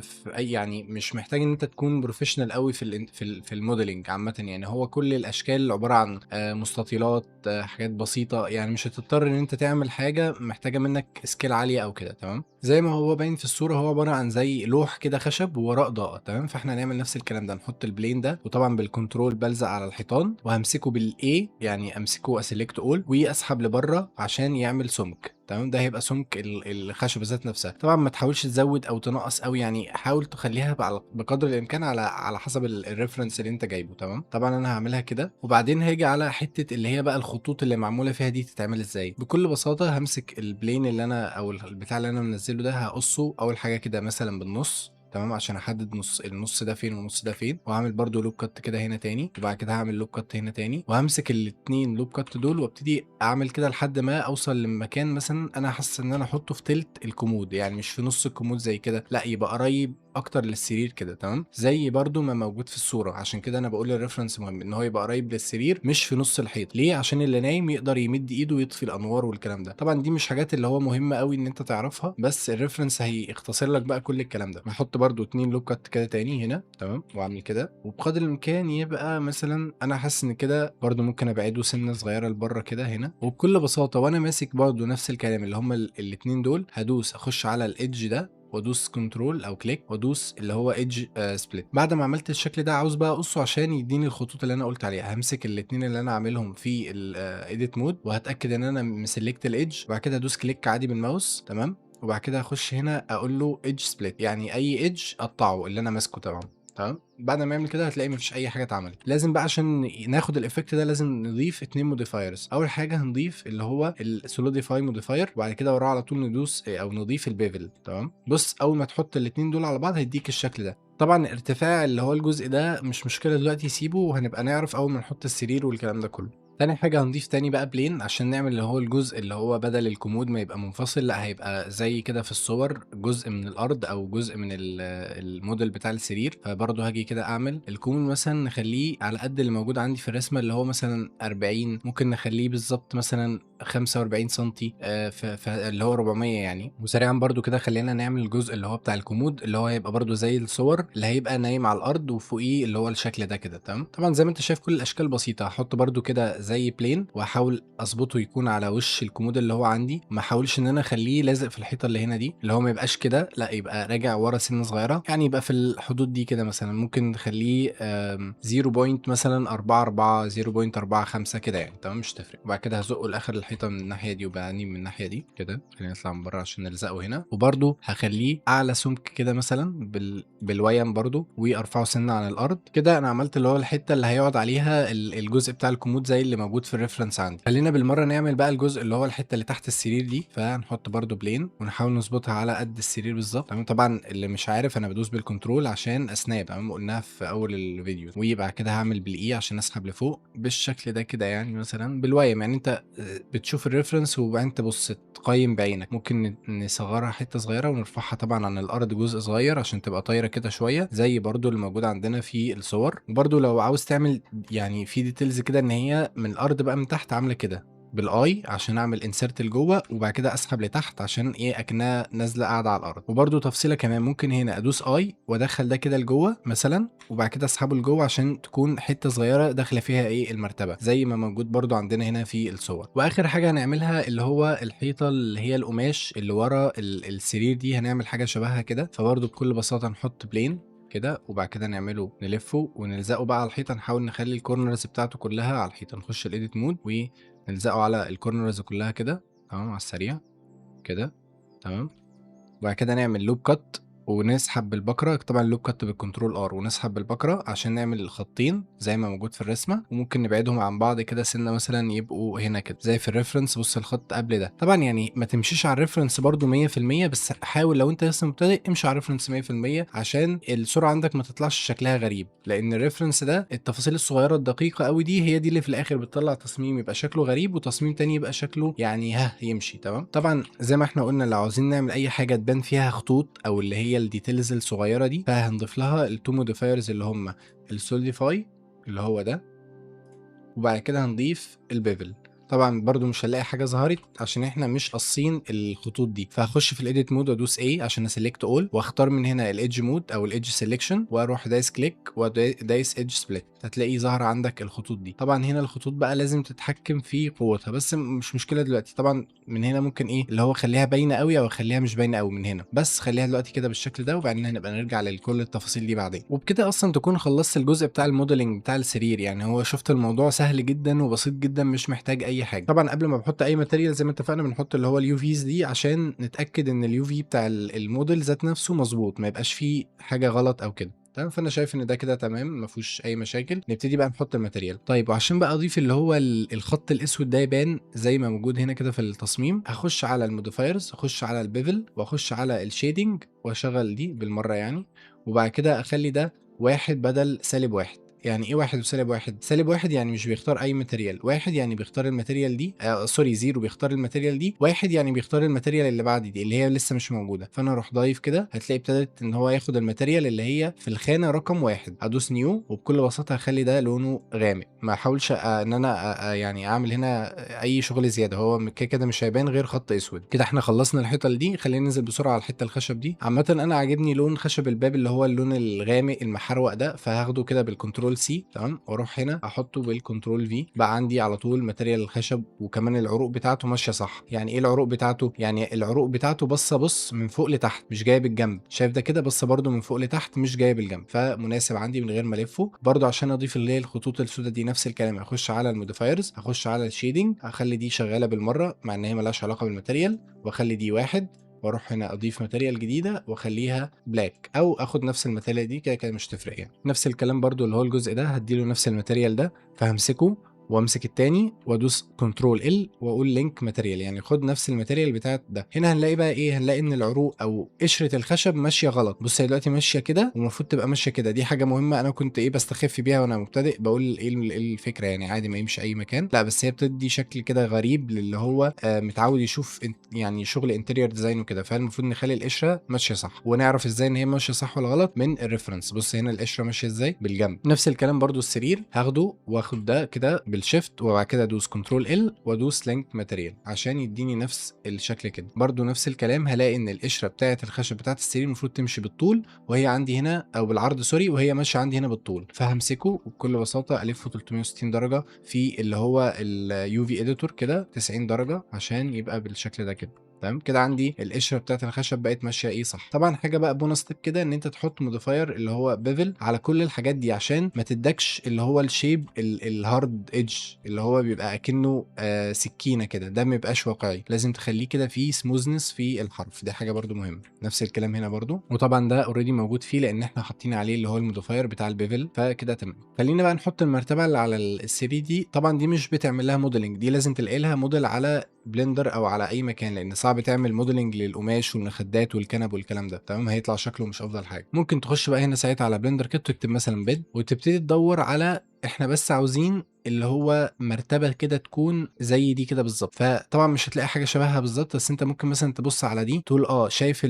في اي يعني مش محتاج ان انت تكون بروفيشنال قوي في الموديلنج عامه. يعني هو كل الاشكال عباره عن مستطيلات، حاجات بسيطه، يعني مش هتضطر ان انت تعمل حاجه محتاجه منك سكيل عاليه او كده. تمام. زي ما هو باين في الصوره هو عباره عن زي لوح كده خشب ووراه اضاءه. تمام. فاحنا هنعمل نفس الكلام ده، نحط البلين ده وطبعا بالكنترول بلزق على الحيطان، وهمسكه بالاي يعني امسكه اسلكت اول واسحب لبره عشان يعمل سمك. تمام، ده هيبقى سمك الخشبه ذات نفسها. طبعا ما تحاولش تزود او تنقص قوي، يعني حاول تخليها بقدر الامكان على حسب الريفرنس اللي انت جايبه. تمام، طبعا انا هعملها كده، وبعدين هاجي على حته اللي هي بقى الخطوط اللي معموله فيها دي تتعمل ازاي. بكل بساطه همسك البلين اللي انا او البتاع اللي انا منزله ده، هقصه اول حاجه كده مثلا بالنص، تمام، عشان احدد النص ده فين والنص ده فين. وهعمل برده لوب كات كده هنا تاني، وبعد كده هعمل لوب كات هنا تاني، وهمسك الاتنين لوب كات دول وابتدي اعمل كده لحد ما اوصل لمكان مثلا انا حاسس ان انا احطه في تلت الكومود، يعني مش في نص الكومود زي كده، لا يبقى قريب اكتر للسرير كده. تمام، زي برده ما موجود في الصوره. عشان كده انا بقول الريفرنس مهم ان هو يبقى قريب للسرير مش في نص الحيط. ليه؟ عشان اللي نايم يقدر يمد ايده ويطفي الانوار والكلام ده. طبعا دي مش حاجات اللي هو مهمه قوي ان انت تعرفها، بس الريفرنس هيختصر لك بقى كل الكلام ده. هحط برده 2 لوب كات كده تاني هنا، تمام، واعمل كده، وبقدر الامكان يبقى مثلا انا حاسس ان كده برده ممكن ابعده سنه صغيره لبره كده هنا. وبكل بساطه وانا ماسك برده نفس الكلام اللي هم الاتنين دول، هدوس اخش على الايدج ده وادوس كنترول او كليك وادوس اللي هو ايدج سبليت. بعد ما عملت الشكل ده عاوز بقى اقصه عشان يديني الخطوط اللي انا قلت عليها. همسك الاثنين اللي انا عاملهم في الايديت مود، وهتاكد ان انا مسلكت الايدج، وبعد كده ادوس كليك عادي بالماوس، تمام، وبعد كده اخش هنا اقول له ايدج سبليت، يعني اي ايدج قطعه اللي انا ماسكه. تمام، بعد ما يعمل كده هتلاقي مفيش اي حاجه اتعملت. لازم بقى عشان ناخد الايفكت ده لازم نضيف 2 موديفايرز. اول حاجه هنضيف اللي هو السوليديفاي موديفاير، وبعد كده وراه على طول ندوس او نضيف البيفل. تمام، بص اول ما تحط الاتنين دول على بعض هيديك الشكل ده. طبعا ارتفاع اللي هو الجزء ده مش مشكله دلوقتي، سيبه وهنبقى نعرف اول ما نحط السرير والكلام ده كله. تاني حاجة هنضيف تاني بقى بلين عشان نعمل اللي هو الجزء اللي هو بدل الكومود ما يبقى منفصل، لا هيبقى زي كده في الصور جزء من الأرض أو جزء من الموديل بتاع السرير. فبرضه هاجي كده أعمل الكومود مثلا نخليه على قد اللي موجود عندي في الرسمة، اللي هو مثلا 40، ممكن نخليه بالظبط مثلا 45 سنتي، اللي هو 400 يعني. وسريعا برضه كده خلينا نعمل الجزء اللي هو بتاع الكومود اللي هو هيبقى برضه زي الصور، اللي هيبقى نايم على الأرض وفوقيه اللي هو الشكل ده كده. تمام، طبعا زي ما انت شايف كل الأشكال بسيطة. هحط برضه كده زي بلين واحاول اظبطه يكون على وش الكومود اللي هو عندي، ما احاولش ان انا اخليه لازق في الحيطه اللي هنا دي، اللي هو ما يبقاش كده، لا يبقى راجع ورا سنه صغيره، يعني يبقى في الحدود دي كده. مثلا ممكن نخليه 0 بوينت مثلا 44 0.45 كده يعني. تمام، مش تفرق. وبعد كده هزقه لاخر الحيطه من الناحيه دي وبعني من الناحيه دي كده. خلينا نطلع من بره عشان نلزقه هنا. وبرده هخليه اعلى سمك كده مثلا بالويم برده، وارفعه سنه عن الارض كده. انا عملت اللي هو الحته اللي هيقعد عليها الجزء بتاع الكومود زي اللي موجود في الريفرنس عندي. خلينا بالمره نعمل بقى الجزء اللي هو الحته اللي تحت السرير دي. فهنحط برده بلين ونحاول نظبطها على قد السرير بالظبط. تمام، طبعا اللي مش عارف انا بدوس بالكنترول عشان اسناب، تمام، قلناها في اول الفيديو. ويبقى كده هعمل بالاي عشان اسحب لفوق بالشكل ده كده، يعني مثلا بالوايم. يعني انت بتشوف الريفرنس وبعدين تبص تقيم بعينك. ممكن نصغرها حته صغيره ونرفعها طبعا عن الارض جزء صغير عشان تبقى طايره كده شويه، زي برده اللي موجود عندنا في الصور. وبرده لو عاوز تعمل يعني في ديتيلز كده ان هي من الارض بقى من تحت عامله كده بالاي عشان اعمل انسرت لجوه، وبعد كده اسحب لتحت عشان ايه اكنها نازله قاعده على الارض. وبرده تفصيله كمان، ممكن هنا ادوس اي وادخل ده كده لجوه مثلا، وبعد كده اسحبه لجوه عشان تكون حته صغيره داخله فيها ايه المرتبه، زي ما موجود برده عندنا هنا في الصور. واخر حاجه هنعملها اللي هو الحيطه اللي هي القماش اللي ورا السرير دي، هنعمل حاجه شبهها كده. فبرده بكل بساطه نحط بلين كده، وبعد كده نعمله نلفه ونلزقه بقى على الحيطه. نحاول نخلي الكورنرز بتاعته كلها على الحيطه. نخش الايديت مود ونلزقه على الكورنرز كلها كده، تمام، على السريع كده. تمام، وبعد كده نعمل لوب كات ونسحب بالبكره. طبعا اللوب كات بالكنترول ار، ونسحب بالبكره عشان نعمل الخطين زي ما موجود في الرسمه. وممكن نبعدهم عن بعض كده سنه مثلا يبقوا هنا كده زي في الريفرنس. بص الخط قبل ده طبعا يعني ما تمشيش على الريفرنس برده 100%، بس حاول لو انت لسه مبتدئ امشي على الريفرنس 100% عشان السرعه عندك ما تطلعش شكلها غريب. لان الريفرنس ده التفاصيل الصغيره الدقيقه قوي دي هي دي اللي في الاخر بتطلع تصميم يبقى شكله غريب، وتصميم تاني يبقى شكله يعني يمشي. تمام، طبعا زي ما احنا قلنا لو عاوزين نعمل اي حاجه تبان فيها خطوط او اللي هي الديتيلز الصغيره دي، فهنضيف لها التو موديفايرز اللي هم السوليديفاي اللي هو ده، وبعد كده هنضيف البيفل. طبعا برضو مش هنلاقي حاجه ظهرت عشان احنا مش قاصين الخطوط دي. فهخش في الايديت مود وادوس A عشان اسلكت اول، واختار من هنا الايدج مود او الايدج سيلكشن، واروح دايس كليك ودايس ايدج سبليت. هتلاقي ظهر عندك الخطوط دي. طبعا هنا الخطوط بقى لازم تتحكم في قوتها، بس مش مشكله دلوقتي. طبعا من هنا ممكن ايه اللي هو خليها باينه قوي او خليها مش باينه قوي من هنا، بس خليها دلوقتي كده بالشكل ده، وبعدين هنبقى نرجع لكل التفاصيل دي بعدين. وبكده اصلا تكون خلصت الجزء بتاع الموديلنج بتاع السرير. يعني هو شفت الموضوع سهل جدا وبسيط جدا، مش محتاج اي اي حاجه. طبعا قبل ما بحط اي ماتيريال زي ما اتفقنا بنحط اللي هو اليو فيز دي عشان نتاكد ان اليو في بتاع الموديل ذات نفسه مظبوط، ما يبقاش فيه حاجه غلط او كده. تمام، فانا شايف ان ده كده تمام ما فيهوش اي مشاكل. نبتدي بقى نحط الماتيريال. طيب وعشان بقى اضيف اللي هو الخط الاسود ده يبان زي ما موجود هنا كده في التصميم، هخش على الموديفايرز، اخش على البيفل، واخش على الشيدنج، واشغل دي بالمره يعني. وبعد كده اخلي ده 1 بدل -1. يعني ايه 1 وسالب 1؟ -1 يعني مش بيختار اي ماتيريال، 1 يعني بيختار الماتيريال دي، سوري 0 بيختار الماتيريال دي، 1 يعني بيختار الماتيريال اللي بعد دي اللي هي لسه مش موجوده. فانا اروح ضايف كده، هتلاقي ابتدت ان هو ياخد الماتيريال اللي هي في الخانه رقم 1. هدوس نيو، وبكل بساطه هخلي ده لونه غامق. ما احاولش ان انا يعني اعمل هنا اي شغل زياده، هو كده كده مش هيبان غير خط اسود. كده احنا خلصنا الحيطه دي. خلينا ننزل بسرعه على الحته الخشب دي. عامه انا عاجبني لون خشب الباب اللي هو اللون الغامق المحروق ده، فهاخده كده بالكنترول سي. تمام، واروح هنا احطه بالكنترول في. بقى عندي على طول ماتيريال الخشب، وكمان العروق بتاعته ماشيه صح. يعني ايه العروق بتاعته؟ يعني العروق بتاعته بص من فوق لتحت مش جايب الجنب. شايف ده كده؟ بص برده من فوق لتحت مش جايب الجنب، فمناسب عندي من غير ما الفه. برده عشان اضيف اللي هي الخطوط السوداء دي نفس الكلام، اخش على الموديفايرز، اخش على الشيدنج، اخلي دي شغاله بالمره مع ان هي ملهاش علاقه بالماتيريال، واخلي دي 1. واروح هنا اضيف ماتيريال جديده واخليها بلاك، او اخد نفس الماتيريال دي كده كده مش تفرق يعني. نفس الكلام برضو اللي هو الجزء ده هديله نفس الماتيريال ده، فهمسكه وامسك التاني وادوس كنترول ال واقول لينك ماتيريال، يعني خد نفس الماتيريال بتاعت ده. هنا هنلاقي بقى ايه؟ هنلاقي ان العروق او قشره الخشب ماشيه غلط. بص هي دلوقتي ماشيه كده والمفروض تبقى ماشيه كده. دي حاجه مهمه انا كنت ايه بستخف بيها وانا مبتدئ، بقول إيه الفكره يعني عادي ما يمشي اي مكان، لا بس هي بتدي شكل كده غريب للي هو متعود يشوف يعني شغل انتيريور ديزاين وكده. فالمفروض نخلي القشره ماشيه صح، ونعرف ازاي ان هي ماشيه صح ولا غلط من الريفرنس. بص هنا القشره ماشيه ازاي بالجنب. نفس الكلام برضو السرير، هاخده واخد ده كده بالشيفت، وبعد كده ادوس كنترول ال وادوس لينك ماتيريال عشان يديني نفس الشكل كده. برضو نفس الكلام، هلاقي ان القشره بتاعه الخشب بتاعه السرير المفروض تمشي بالطول وهي عندي هنا، او بالعرض سوري، وهي ماشيه عندي هنا بالطول. فهمسكه وبكل بساطه الفه 360 درجه في اللي هو اليو في اديتور كده 90 درجه عشان يبقى بالشكل ده كده. تمام كده عندي القشره بتاعت الخشب بقت ماشيه ايه صح. طبعا حاجه بقى بونص تip كده، ان انت تحط موديفاير اللي هو بيفل على كل الحاجات دي عشان ما تدكش اللي هو الشيب الهارد ايدج اللي هو بيبقى اكنه سكينه كده، ده ما يبقاش واقعي. لازم تخليه كده فيه سموزنس في الحرف، دي حاجه برده مهمه. نفس الكلام هنا برده، وطبعا ده اوريدي موجود فيه لان احنا حاطين عليه اللي هو الموديفاير بتاع البيفل، فكده تمام. خلينا بقى نحط المرتبه اللي على السري دي. طبعا دي مش بتعمل لها موديلنج، دي لازم تلاقي لها موديل على بلندر او على اي مكان، لان صعب تعمل موديلنج للقماش والمخدات والكنب والكلام ده. تمام، هيطلع شكله مش افضل حاجه. ممكن تخش بقى هنا ساعتها على بلندر كده تكتب مثلا بيد، وتبتدي تدور على احنا بس عاوزين اللي هو مرتبه كده تكون زي دي كده بالظبط. فطبعا مش هتلاقي حاجه شبهها بالظبط، بس انت ممكن مثلا تبص على دي تقول شايف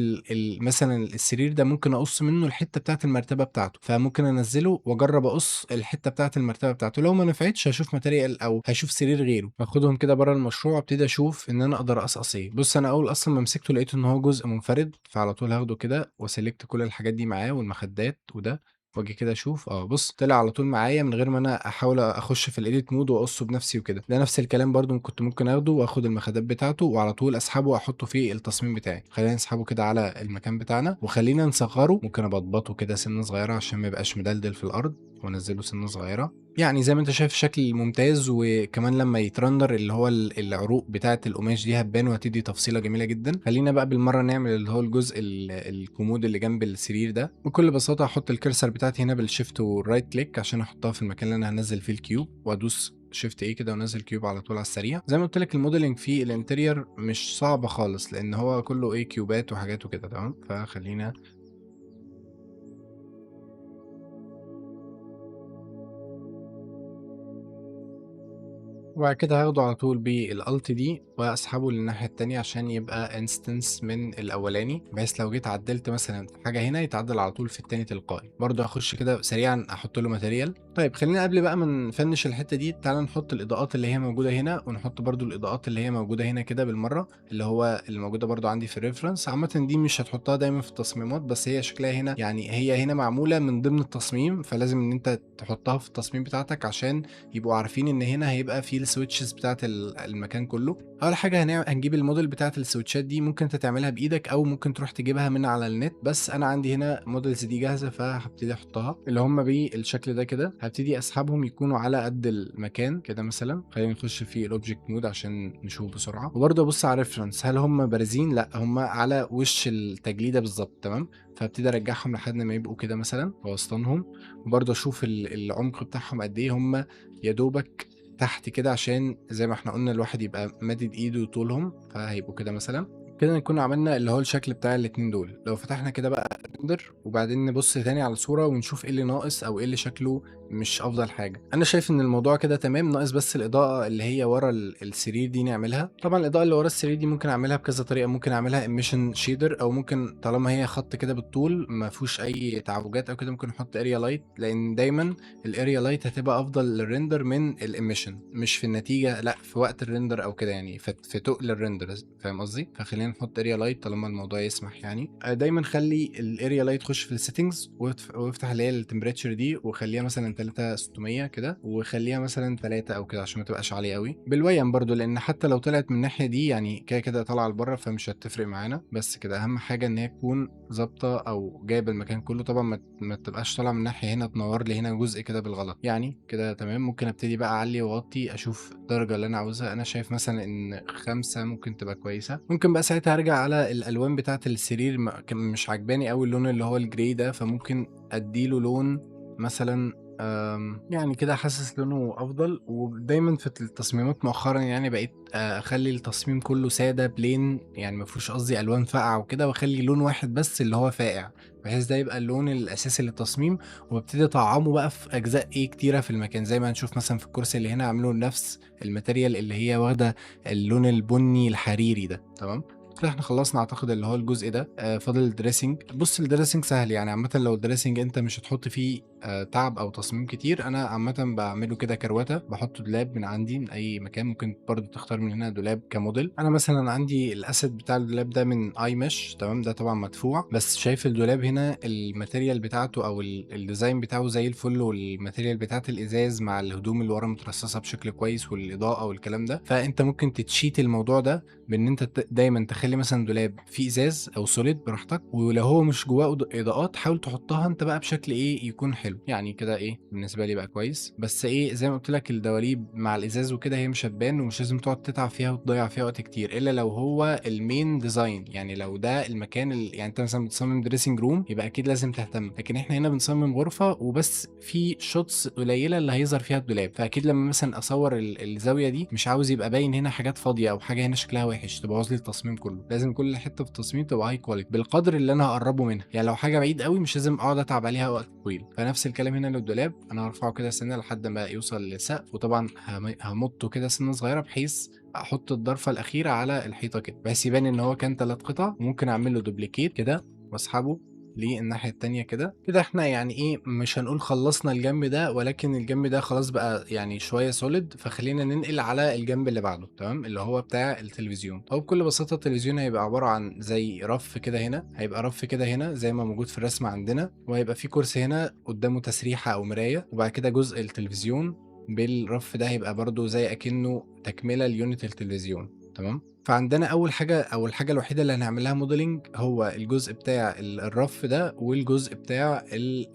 مثلا السرير ده ممكن اقص منه الحته بتاعه المرتبه بتاعته، فممكن انزله واجرب اقص الحته بتاعه المرتبه بتاعته. لو ما نفعتش هشوف ماتيريال او هشوف سرير غيره، باخدهم كده بره المشروع وابتدي اشوف ان انا اقدر اقصقص ايه. بص انا اول اصلا ما مسكته لقيت ان هو جزء منفرد، فعلى طول هاخده كده وسلكت كل الحاجات دي معاه والمخدات وده، واجي كده اشوف بص طلع على طول معايا من غير ما انا احاول اخش في الايديت مود واقصه بنفسي وكده. ده نفس الكلام برضو كنت ممكن اخده واخد المخدات بتاعته وعلى طول اسحبه واحطه في التصميم بتاعي. خلينا نسحبه كده على المكان بتاعنا وخلينا نصغره، ممكن ابطبطه كده سنه صغيره عشان ما يبقاش مدلدل في الارض، وانزله سنه صغيره. يعني زي ما انت شايف شكل ممتاز، وكمان لما يترندر اللي هو العروق بتاعه القماش دي هتبان وهتدي تفصيله جميله جدا. خلينا بقى بالمره نعمل اللي هو الجزء الكومود اللي جنب السرير ده. بكل بساطه هحط الكرسر بتاعتي هنا بالشيفت والرايت كليك عشان احطها في المكان اللي انا هنزل فيه الكيوب، وادوس شيفت ايه كده ونزل كيوب على طول على السريع. زي ما قلت لك الموديلنج في الانتريور مش صعب خالص لان هو كله ايه كيوبات وحاجات وكده. تمام، فخلينا وبعد كده هاخده على طول بالالت دي واسحبه للناحيه التانية عشان يبقى انستنس من الاولاني، بحيث لو جيت عدلت مثلا في حاجه هنا يتعدل على طول في التاني تلقائي. برضه هخش كده سريعا احط له ماتيريال. طيب خلينا قبل بقى ما نفنش الحته دي تعالى نحط الاضاءات اللي هي موجوده هنا، ونحط برضه الاضاءات اللي هي موجوده هنا كده بالمره، اللي موجوده برضه عندي في الريفرنس. عامه دي مش هتحطها دايما في التصميمات، بس هي شكلها هنا يعني هي هنا معموله من ضمن التصميم، فلازم ان انت تحطها في التصميم بتاعتك عشان يبقوا عارفين ان هنا هيبقى في السويتشز بتاعت المكان كله. اول حاجه هنجيب الموديل بتاعت السويتشات دي، ممكن انت تعملها بايدك او ممكن تروح تجيبها من على النت، بس انا عندي هنا موديلز دي جاهزه فهبتدي احطها اللي هم بالشكل ده كده. هبتدي اسحبهم يكونوا على قد المكان كده مثلا. خلينا نخش في الاوبجكت مود عشان نشوف بسرعه، وبرده ابص على ريفرنس هل هم بارزين، لا هم على وش التجليده بالظبط. تمام، فابتدي ارجعهم لحد ما يبقوا كده مثلا واوسطنهم، وبرده اشوف العمق بتاعهم قد ايه. هم يا دوبك تحت كده عشان زي ما احنا قلنا الواحد يبقى مادد ايده طولهم، فهيبقوا كده مثلا. كده نكون عملنا اللي هو الشكل بتاع الاتنين دول. لو فتحنا كده بقى ريندر وبعدين نبص تاني على الصورة ونشوف ايه اللي ناقص او ايه اللي شكله مش افضل حاجة، انا شايف ان الموضوع كده تمام، ناقص بس الاضاءة اللي هي ورا السرير دي نعملها. طبعا الاضاءة اللي ورا السرير دي ممكن اعملها بكذا طريقة، ممكن اعملها ايميشن شيدر، او ممكن طالما هي خط كده بالطول ما فيهوش اي تعوجات او كده ممكن نحط اريا لايت، لان دايما الاريا لايت هتبقى افضل للريندر من الايميشن، مش في النتيجة لا في وقت الريندر او كده يعني، في تقل الريندر، فاهم قصدي؟ فخلينا نحط اريا لايت طالما الموضوع يسمح يعني. دايما خلي الاريا لايت تخش في السيتنجز وافتح اللي هي التمبريتشر دي وخليها مثلا 3600 كده، وخليها مثلا 3 او كده عشان ما تبقاش عاليه قوي بالويم برضو، لان حتى لو طلعت من الناحيه دي يعني كده كده طالعه لبره فمش هتفرق معانا. بس كده اهم حاجه ان هي تكون ظابطه او جايب المكان كله. طبعا ما تبقاش طالعه من ناحيه هنا تنور لي هنا جزء كده بالغلط يعني. كده تمام، ممكن ابتدي بقى اعلي واوطي اشوف الدرجه اللي انا عاوزها. انا شايف مثلا ان 5 ممكن تبقى كويسه. ممكن بقى ساعتها ارجع على الالوان بتاعه السرير، كان مش عجباني قوي اللون اللي هو الجراي ده، فممكن اديله لون مثلا يعني كده حاسس لونه افضل. ودايما في التصميمات مؤخرا يعني بقيت اخلي التصميم كله ساده بلين، يعني ما فيهوش قصدي الوان فاقعه وكده، واخلي لون واحد بس اللي هو فاقع، بحيث ده يبقى اللون الاساسي للتصميم. وابتدي اطعمه بقى في اجزاء ايه كتيره في المكان، زي ما هنشوف مثلا في الكرسي اللي هنا عامله نفس الماتيريال اللي هي واخده اللون البني الحريري ده. تمام، كده احنا خلصنا اعتقد اللي هو الجزء ده. فاضل الدريسنج. بص الدريسنج سهل يعني عامه، لو الدريسنج انت مش هتحط فيه تعب او تصميم كتير، انا عامه بعمله كده كروته، بحط دولاب من عندي من اي مكان. ممكن برضو تختار من هنا دولاب كموديل. انا مثلا عندي الاسد بتاع الدولاب ده من اي مش، تمام، ده طبعا مدفوع، بس شايف الدولاب هنا الماتيريال بتاعته او الديزاين بتاعه زي الفل، والماتيريال بتاعت الازاز مع الهدوم اللي ورا مترصصه بشكل كويس والاضاءه والكلام ده. فانت ممكن تتشيت الموضوع ده بان انت دايما تخلي مثلا دولاب فيه ازاز او سوليد براحتك، ولو هو مش جواه اضاءات حاول تحطها انت بقى بشكل ايه يكون حلو يعني. كده ايه بالنسبه لي بقى كويس. بس ايه زي ما قلت لك الدواليب مع الازاز وكده هي مش هتبان، ومش لازم تقعد تتعب فيها وتضيع فيها وقت كتير، الا لو هو المين ديزاين يعني. لو ده المكان يعني انت مثلا بتصمم دريسنج روم يبقى اكيد لازم تهتم، لكن احنا هنا بنصمم غرفه وبس، في شوتس قليله اللي هيظهر فيها الدولاب، فاكيد لما مثلا اصور الزاويه دي مش عاوز يبقى باين هنا حاجات فاضيه او حاجه هنا شكلها وحش تبوظ لي التصميم كله. لازم كل حته في التصميم تبقى هاي كواليتي بالقدر اللي انا هقربه منها يعني. لو حاجه بعيد قوي مش لازم اقعد اتعب عليها وقت طويل. فنفس الكلام هنا للدولاب، انا هرفعه كده سنه لحد ما يوصل للسقف، وطبعا همطه كده سنه صغيره بحيث احط الضرفه الاخيره على الحيطه كده بحيث يبان ان هو كان 3 قطع. ممكن اعمل له دوبليكيت كده واسحبه للناحية التانية كده. كده احنا يعني ايه مش هنقول خلصنا الجنب ده، ولكن الجنب ده خلاص بقى يعني شوية سوليد، فخلينا ننقل على الجنب اللي بعده. تمام، اللي هو بتاع التلفزيون. هو بكل بساطة التلفزيون هيبقى عبارة عن زي رف كده هنا، هيبقى رف كده هنا زي ما موجود في الرسمة عندنا، وهيبقى في كرسي هنا قدامه تسريحة او مراية، وبعد كده جزء التلفزيون بالرف ده هيبقى برضو زي اكنه تكملة ليونت التلفزيون. تمام، فعندنا اول حاجه الوحيده اللي هنعملها موديلنج هو الجزء بتاع الرف ده، والجزء بتاع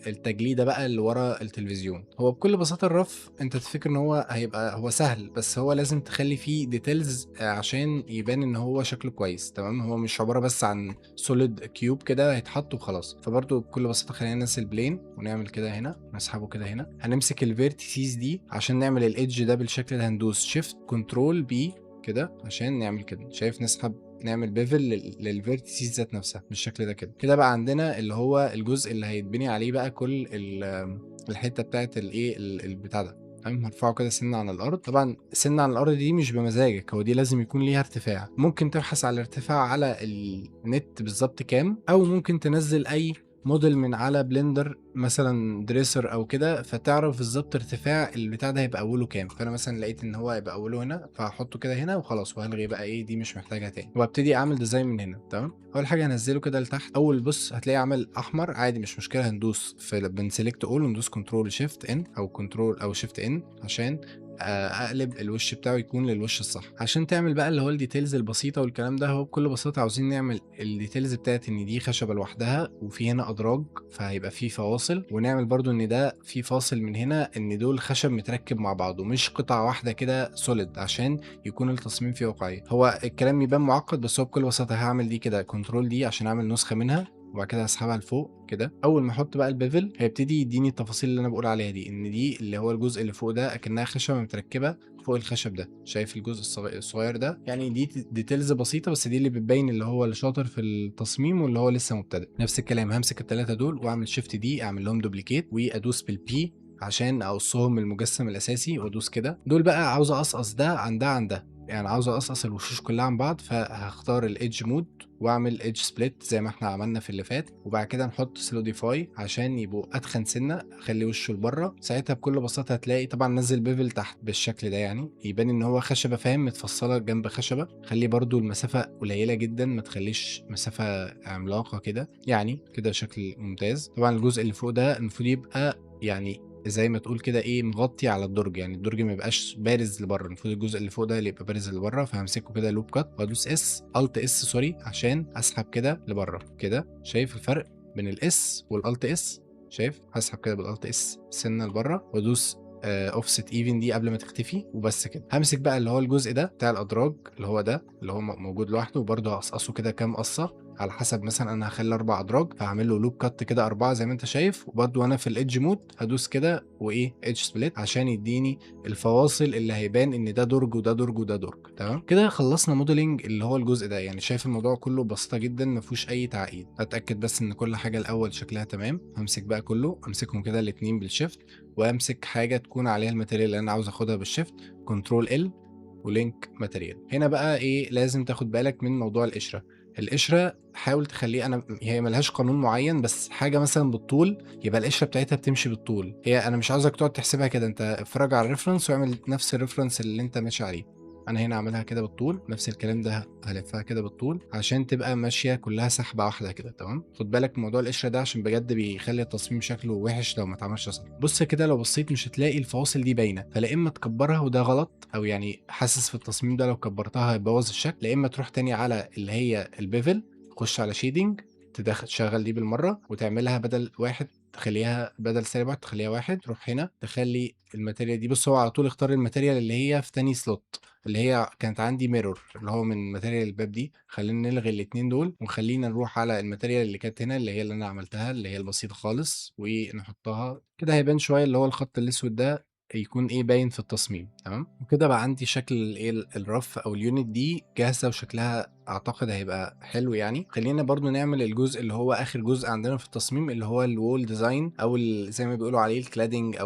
التجليده بقى اللي ورا التلفزيون. هو بكل بساطه الرف انت تفكر ان هو هيبقى هو سهل، بس هو لازم تخلي فيه ديتيلز عشان يبان ان هو شكله كويس. تمام، هو مش عباره بس عن سوليد كيوب كده هيتحط وخلاص. فبرضه بكل بساطه خلينا ننزل بلين ونعمل كده هنا، نسحبه كده هنا. هنمسك الفيرتيسيز دي عشان نعمل الايدج ده بالشكل ده، هندوس شيفت كنترول بي كده عشان نعمل كده. شايف نسحب نعمل بيفل للفيرتيسز ذات نفسها بالشكل ده كده. كده بقى عندنا اللي هو الجزء اللي هيتبني عليه بقى كل الحته بتاعت الايه البتاع ده. تمام، هرفعه كده سنه عن الارض. طبعا سنه عن الارض دي مش بمزاجك، هو دي لازم يكون ليها ارتفاع. ممكن تبحث على الارتفاع على النت بالظبط كام، او ممكن تنزل اي موديل من على بلندر مثلا دريسر او كده، فتعرف بالظبط ارتفاع البتاع ده هيبقى اوله كام. فانا مثلا لقيت ان هو هيبقى اوله هنا، فهحطه كده هنا وخلاص، وهلغي بقى ايه دي مش محتاجها تاني، وابتدي اعمل ديزاين من هنا. تمام، اول حاجه هنزله كده لتحت. اول بص هتلاقيه عمل احمر عادي مش مشكله، هندوس في بنسلكت اول وندوس كنترول شيفت ان او كنترول او شيفت ان عشان اقلب الوش بتاعه يكون للوش الصح. عشان تعمل بقى اللي هو الديتيلز البسيطه والكلام ده، هو بكل بساطه عاوزين نعمل الديتيلز بتاعت ان دي خشبه لوحدها وفي هنا ادراج فهيبقى في فواصل، ونعمل برضو ان ده في فاصل من هنا ان دول خشب متركب مع بعضه مش قطعه واحده كده سوليد، عشان يكون التصميم فيه واقعيه. هو الكلام يبان معقد بس هو بكل بساطه هعمل دي كده كنترول دي عشان اعمل نسخه منها، وبعد كده هسحبها لفوق كده. اول ما احط بقى البيفل هيبتدي يديني التفاصيل اللي انا بقول عليها دي، ان دي اللي هو الجزء اللي فوق ده اكنها خشبه متركبه فوق الخشب ده. شايف الجزء الصغير ده؟ يعني دي ديتيلز بسيطه بس دي اللي بتبين اللي هو اللي شاطر في التصميم واللي هو لسه مبتدئ. نفس الكلام همسك الثلاثه دول واعمل شيفت دي، اعمل لهم دوبليكيت وادوس بالبي عشان اقصهم من المجسم الاساسي وادوس كده. دول بقى عاوز اقصقص ده عن ده عن ده، يعني عاوز اقصقص الوشوش كلها عن بعض، فهختار الايدج مود واعمل ايدج سبليت زي ما احنا عملنا في اللي فات، وبعد كده نحط سلوديفاي عشان يبقوا اتخن سنه، اخلي وشه لبره. ساعتها بكل بساطه هتلاقي طبعا نزل بيفل تحت بالشكل ده، يعني يبان ان هو خشبه فاهم متفصله جنب خشبه. خلي برضو المسافه قليله جدا، ما تخليش مسافه عملاقه كده، يعني كده شكل ممتاز. طبعا الجزء اللي فوق ده المفروض يبقى يعني زي ما تقول كده ايه مغطي على الدرج، يعني الدرج ما يبقاش بارز لبره، المفروض الجزء اللي فوق ده اللي يبقى بارز لبره. فهمسكه كده لوب كات وادوس الت اس سوري عشان اسحب كده لبره كده. شايف الفرق بين الاس والالت اس؟ شايف؟ هسحب كده بالالت اس سنه لبره وادوس اوفست ايفن دي قبل ما تختفي وبس كده. همسك بقى اللي هو الجزء ده بتاع الادراج اللي هو ده اللي هو موجود لوحده، وبرده هقصقصه كده كام قصه على حسب، مثلا انا هخلي 4 ادراج فهعمل له لوب كات كده 4 زي ما انت شايف. وبرده وانا في الايدج مود هدوس كده وايه ايدج سبليت عشان يديني الفواصل اللي هيبان ان ده درج وده درج وده درج. تمام كده خلصنا موديلنج اللي هو الجزء ده. يعني شايف الموضوع كله بسيطه جدا ما فيهوش اي تعقيد. اتاكد بس ان كل حاجه الاول شكلها تمام. همسك بقى كله، امسكهم كده الاثنين بالشيفت، وامسك حاجه تكون عليها الماتيريال اللي انا عاوز اخدها بالشيفت، كنترول ال ولينك ماتيريال. هنا بقى ايه لازم تاخد بالك من موضوع القشره. القشره حاول تخليه، انا هي ملهاش قانون معين بس حاجه مثلا بالطول يبقى القشره بتاعتها بتمشي بالطول. هي انا مش عاوزك تقعد تحسبها كده، انت اتفرج على الريفرنس واعمل نفس الريفرنس اللي انت ماشي عليه. انا هنا عاملها كده بالطول، نفس الكلام ده هلفها كده بالطول عشان تبقى ماشيه كلها سحبه واحده كده. تمام خد بالك من موضوع القشره ده عشان بجد بيخلي التصميم شكله وحش لو ما اتعملش صح. بص كده لو بصيت مش هتلاقي الفواصل دي باينه، فلا اما تكبرها وده غلط، او يعني حاسس في التصميم ده لو كبرتها هيبوظ الشكل، لا اما تروح تاني على اللي هي البيفل، تخش على شيدنج، تدخل تشغل دي بالمره وتعملها بدل واحد تخليها بدل -1 تخليها 1. تروح هنا تخلي الماتيريال دي، بص هو على طول اختار الماتيريال اللي هي في تاني سلوت اللي هي كانت عندي ميرور اللي هو من ماتيريال الباب دي. خلينا نلغي الاتنين دول وخلينا نروح على الماتيريال اللي كانت هنا اللي هي اللي انا عملتها اللي هي البسيطه خالص، ونحطها كده هيبان شويه اللي هو الخط الاسود ده يكون ايه باين في التصميم. تمام وكده بقى عندي شكل الايه الرف او اليونت دي جاهزه وشكلها اعتقد هيبقى حلو. يعني خلينا برضو نعمل الجزء اللي هو اخر جزء عندنا في التصميم اللي هو الوول ديزاين او زي ما بيقولوا عليه الكلادنج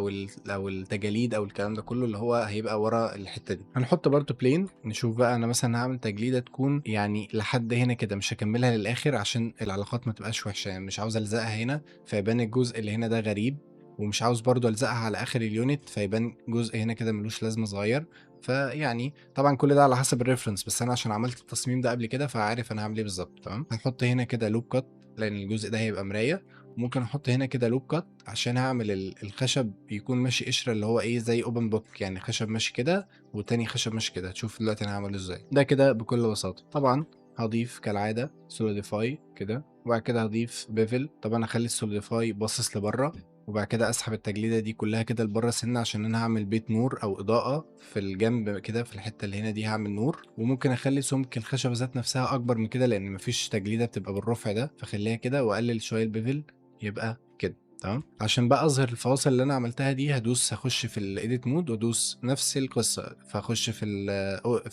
او التجاليد او الكلام ده كله اللي هو هيبقى ورا الحته دي. هنحط برضو بلين. نشوف بقى انا مثلا هعمل تجليده تكون يعني لحد هنا كده، مش هكملها للاخر عشان العلاقات ما تبقاش وحشه، يعني مش عاوز الزقها هنا فيبان الجزء اللي هنا ده غريب، ومش عاوز برضو الزقها على اخر اليونت فيبان جزء هنا كده ملوش لازمه صغير. فيعني طبعا كل ده على حسب الريفرنس، بس انا عشان عملت التصميم ده قبل كده فعارف انا هعمل ايه بالظبط. تمام هنحط هنا كده لوب كات لان الجزء ده هيبقى مرايه، وممكن احط هنا كده لوب كات عشان هعمل الخشب يكون ماشي قشره اللي هو ايه زي اوبن بوك، يعني خشب ماشي كده وتاني خشب ماشي كده. تشوف دلوقتي انا هعمله ازاي ده كده بكل بساطه. طبعا هضيف كالعاده سوليديفاي كده، وبعد كده هضيف بيفل. طبعا هخلي السوليديفاي باصص لبره، وبعد كده اسحب التجليده دي كلها كده لبره سنه عشان انا هعمل بيت نور او اضاءه في الجنب كده في الحته اللي هنا دي هعمل نور. وممكن اخلي سمك الخشبه ذات نفسها اكبر من كده لان مفيش تجليده بتبقى بالرفع ده، فخليها كده واقلل شويه البيفل يبقى كده. تمام عشان بقى اظهر الفواصل اللي انا عملتها دي هخش في الايديت مود وادوس نفس القصه، فاخش في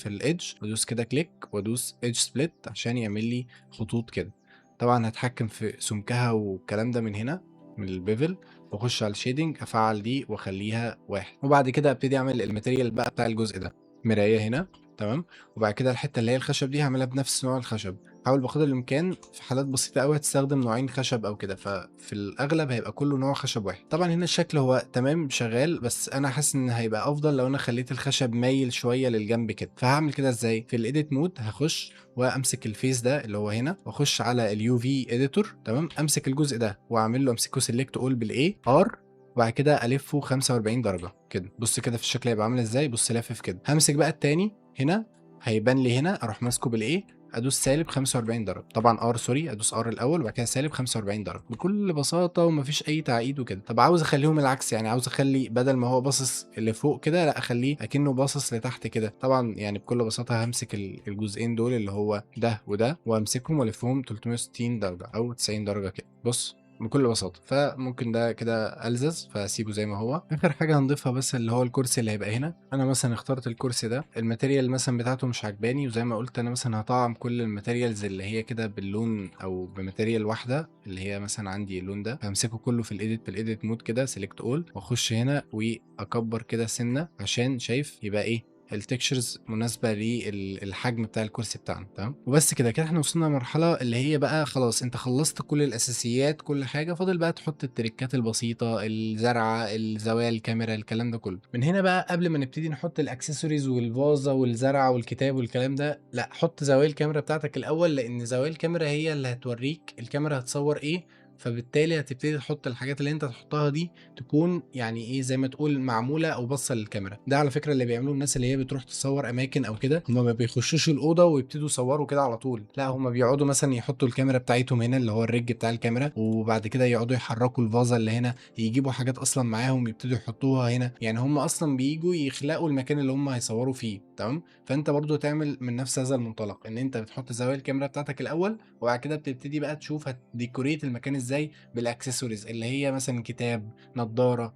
الايدج وادوس كده كليك وادوس ايدج سبليت عشان يعمل لي خطوط كده. طبعا هتحكم في سمكها والكلام ده من هنا من البيفل، واخش على الشيدنج افعل دي واخليها 1، وبعد كده ابتدي اعمل الماتيريال بقى بتاع الجزء ده. مرايه هنا تمام، وبعد كده الحته اللي هي الخشب دي هعملها بنفس نوع الخشب. حاول بقدر الامكان في حالات بسيطه قوي هتستخدم نوعين خشب او كده، ففي الاغلب هيبقى كله نوع خشب واحد. طبعا هنا الشكل هو تمام شغال، بس انا حاسس ان هيبقى افضل لو انا خليت الخشب مايل شويه للجنب كده. فهعمل كده ازاي؟ في الايديت مود هخش وامسك الفيس ده اللي هو هنا واخش على اليو في اديتور. تمام امسك الجزء ده واعمل له امسكه سيلكت اول بالاي ار وبعد كده الفه 45 درجه كده. بص كده في الشكل هيبقى عامل ازاي، بص لافف كده. همسك بقى التاني هنا، هيبان لي هنا، اروح ماسكه بالايه، ادوس سالب 45 درجه، طبعا سوري، ادوس الاول وبعد كده سالب 45 درجه بكل بساطه ومفيش اي تعقيد وكده. طب عاوز اخليهم العكس، يعني عاوز اخلي بدل ما هو باصص لفوق كده، لا اخليه اكنه باصص لتحت كده. طبعا يعني بكل بساطه همسك الجزئين دول اللي هو ده وده، وامسكهم والفهم 360 درجه او 90 درجه كده. بص بكل بساطه. فممكن ده كده الزز، فاسيبه زي ما هو. اخر حاجه هنضيفها بس اللي هو الكرسي اللي هيبقى هنا. انا مثلا اخترت الكرسي ده، الماتيريال مثلا بتاعته مش عجباني، وزي ما قلت انا مثلا هطعم كل الماتيريالز اللي هي كده باللون او بماتيريال واحده، اللي هي مثلا عندي اللون ده، همسكه كله في الايديت، بالايديت مود كده، سيلكت اول، واخش هنا واكبر كده سنه عشان شايف يبقى ايه التكشرز مناسبه للحجم بتاع الكرسي بتاعنا. تمام، وبس كده كده احنا وصلنا لمرحله اللي هي بقى خلاص انت خلصت كل الاساسيات، كل حاجه فاضل بقى تحط التريكات البسيطه، الزرعه، الزوايا، الكاميرا، الكلام ده كله. من هنا بقى قبل ما نبتدي نحط الاكسسوارز والفازه والزرعه والكتاب والكلام ده، لا حط زوايا الكاميرا بتاعتك الاول، لان زوايا الكاميرا هي اللي هتوريك الكاميرا هتصور ايه. فبالتالي هتبتدي تحط الحاجات اللي انت تحطها دي تكون يعني ايه زي ما تقول معموله او باصه للكاميرا. ده على فكره اللي بيعملوه الناس اللي هي بتروح تصور اماكن او كده، هم ما بيخشوش الاوضه ويبتدوا يصوروا كده على طول، لا هم بيقعدوا مثلا يحطوا الكاميرا بتاعتهم هنا اللي هو الريج بتاع الكاميرا، وبعد كده يقعدوا يحركوا الفازه اللي هنا، يجيبوا حاجات اصلا معاهم يبتدوا يحطوها هنا. يعني هم اصلا بييجوا يخلقوا المكان اللي هم هيصوروا فيه. تمام، فانت برضو تعمل من نفس هذا المنطلق، ان انت بتحط زوايا الكاميرا بتاعتك الاول، وبعد كده بتبتدي بقى تشوف هتديكوريت المكان ازاي بالاكسسوارز اللي هي مثلا كتاب، نضاره،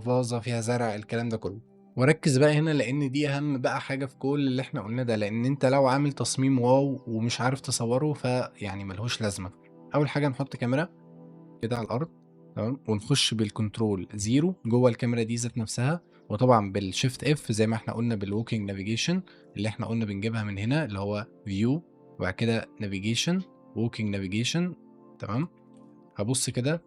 فازه فيها زرع، الكلام ده كله. وركز بقى هنا لان دي اهم بقى حاجه في كل اللي احنا قلنا ده، لان انت لو عامل تصميم واو ومش عارف تصوره فيعني ملهوش لازمه. اول حاجه نحط كاميرا كده على الارض، تمام، ونخش بالكنترول زيرو جوه الكاميرا دي ذات نفسها، وطبعا بالشيفت اف زي ما احنا قلنا بالووكينج نافيجيشن اللي احنا قلنا بنجيبها من هنا، اللي هو فيو وبعد كده نافيجيشن، ووكينج نافيجيشن. تمام، هبص كده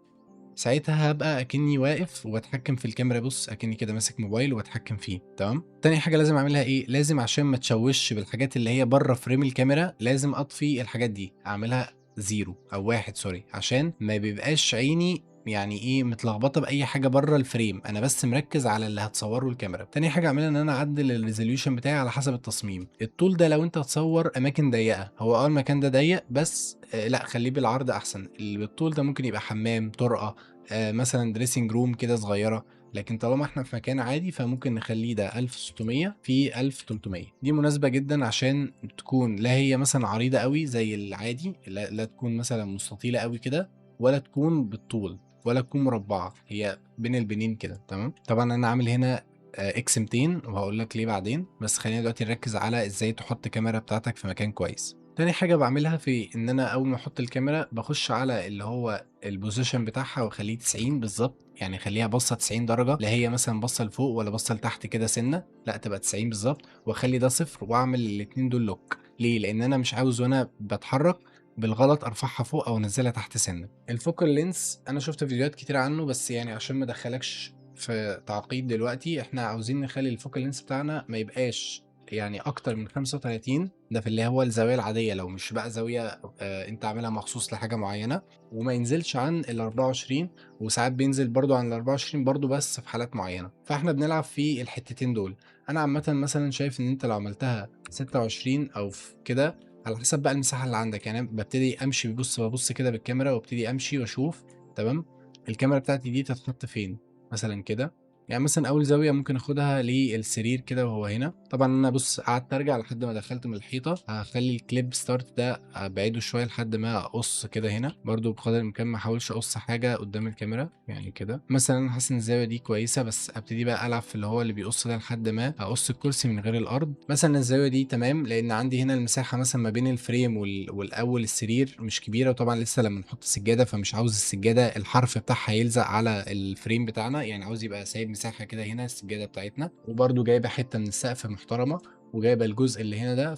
ساعتها هبقى اكني واقف وبتحكم في الكاميرا، بص اكني كده ماسك موبايل وبتحكم فيه. تمام، تاني حاجه لازم اعملها ايه، لازم عشان ما تشوش بالحاجات اللي هي بره فريم الكاميرا لازم اطفي الحاجات دي، اعملها زيرو او واحد سوري، عشان ما بيبقاش عيني يعني ايه متلخبطه باي حاجه بره الفريم، انا بس مركز على اللي هتصوره الكاميرا. تاني حاجه اعملها ان انا اعدل الريزوليوشن بتاعي على حسب التصميم. الطول ده لو انت هتصور اماكن ضيقه، هو المكان ده ضيق بس لا خليه بالعرض احسن. اللي بالطول ده ممكن يبقى حمام، طرقه، مثلا دريسنج روم كده صغيره. لكن طالما احنا في مكان عادي فممكن نخليه ده 1600 في 1300، دي مناسبه جدا عشان تكون لا هي مثلا عريضه قوي زي العادي، لا تكون مثلا مستطيله قوي كده، ولا تكون بالطول، ولا تكون مربعه، هي بين البنين كده. تمام، طبعا انا عامل هنا اكس 200 وهقول لك ليه بعدين، بس خلينا دلوقتي نركز على ازاي تحط كاميرا بتاعتك في مكان كويس. تاني حاجة بعملها في ان انا اول ما احط الكاميرا بخش على اللي هو البوزيشن بتاعها واخليه 90 بالظبط، يعني خليها بصة 90 درجة، لا هي مثلا بصة لفوق ولا بصة لتحت كده سنة، لا تبقى 90 بالظبط، واخلي ده صفر واعمل الاتنين دول لوك. ليه؟ لان انا مش عاوز وانا بتحرك بالغلط ارفعها فوق او انزلها تحت سنة. الفوكال لينس انا شفت فيديوهات كتير عنه، بس يعني عشان ما ادخلكش في تعقيد دلوقتي، احنا عاوزين نخلي الفوكال لينس بتاعنا ما يبقاش يعني اكتر من 35، ده في اللي هو الزاويه العاديه، لو مش بقى زاويه انت عاملها مخصوص لحاجه معينه، وما ينزلش عن ال 24، وساعات بينزل برضو عن ال 24 برضو بس في حالات معينه. فاحنا بنلعب في الحتتين دول. انا عامه مثلا شايف ان انت لو عملتها 26 او في كده على حسب بقى المساحه اللي عندك، يعني ببتدي امشي ببص كده بالكاميرا وابتدي امشي واشوف. تمام، الكاميرا بتاعتي دي تتحط فين مثلا كده، يعني مثلا اول زاويه ممكن اخدها للسرير كده وهو هنا. طبعا انا بص قعدت ارجع لحد ما دخلت من الحيطه، هخلي الكليب ستارت ده ابعده شويه لحد ما اقص كده هنا، برضو بقدر الامكان ما احاولش اقص حاجه قدام الكاميرا، يعني كده مثلا انا حاسس ان الزاويه دي كويسه، بس ابتدي بقى العب في اللي هو اللي بيقص ده لحد ما اقص الكرسي من غير الارض. مثلا الزاويه دي تمام، لان عندي هنا المساحه مثلا ما بين الفريم والاول السرير مش كبيره، وطبعا لسه لما نحط السجاده فمش عاوز السجاده الحرف بتاعها يلزق على الفريم بتاعنا، يعني عاوز يبقى سايب مساحه كده هنا السجاده بتاعتنا، وبرده جايبه حته من السقف محترمه، وجايبه الجزء اللي هنا ده،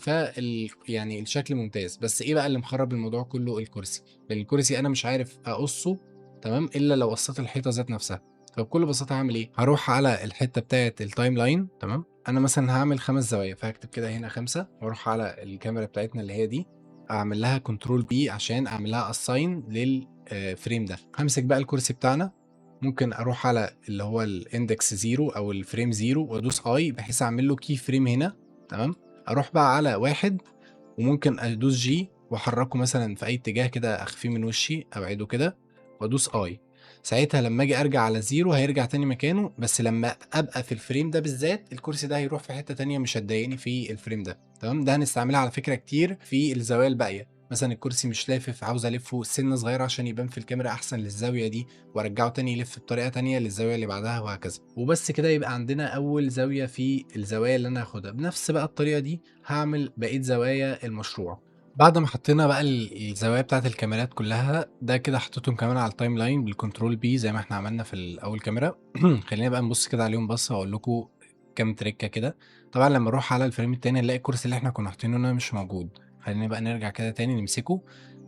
يعني الشكل ممتاز. بس ايه بقى اللي مخرب الموضوع كله؟ الكرسي، لان الكرسي انا مش عارف اقصه تمام الا لو قصيت الحيطه ذات نفسها. فبكل بساطه هعمل ايه، هروح على الحته بتاعه التايم لاين. تمام، انا مثلا هعمل 5 زوايا، فهكتب كده هنا 5، واروح على الكاميرا بتاعتنا اللي هي دي، اعمل لها كنترول بي عشان اعمل لها اساين للفريم ده. همسك بقى الكرسي بتاعنا ممكن اروح على اللي هو الاندكس 0 او الفريم 0 وادوس اي بحيث اعمل له كي فريم هنا. تمام. اروح بقى على واحد وممكن ادوس جي واحركه مثلا في اي اتجاه كده، اخفيه من وشي ابعده كده وادوس اي. ساعتها لما اجي ارجع على زيرو هيرجع تاني مكانه، بس لما ابقى في الفريم ده بالذات الكرسي ده هيروح في حتة تانية مش هتضايقني في الفريم ده. تمام. ده هنستعملها على فكرة كتير في الزوايا الباقية، مثلا الكرسي مش لافف عاوز الفه سنة صغيرة عشان يبان في الكاميرا احسن للزاوية دي، وارجعه تاني يلف بطريقة تانية للزاوية اللي بعدها وهكذا. وبس كده يبقى عندنا اول زاوية في الزوايا اللي انا هاخدها. بنفس بقى الطريقة دي هعمل بقية زوايا المشروع. بعد ما حطينا بقى الزوايا بتاعت الكاميرات كلها، ده كده حطيتهم كمان على التايم لاين بالكنترول بي زي ما احنا عملنا في الاول كاميرا. خلينا بقى نبص كده عليهم بصه واقول لكم كام تريكه كده. طبعا لما نروح على الفريم التاني نلاقي الكرسي اللي احنا كنا حاطينه هنا مش موجود. خلينا بقى نرجع كده تاني نمسكه.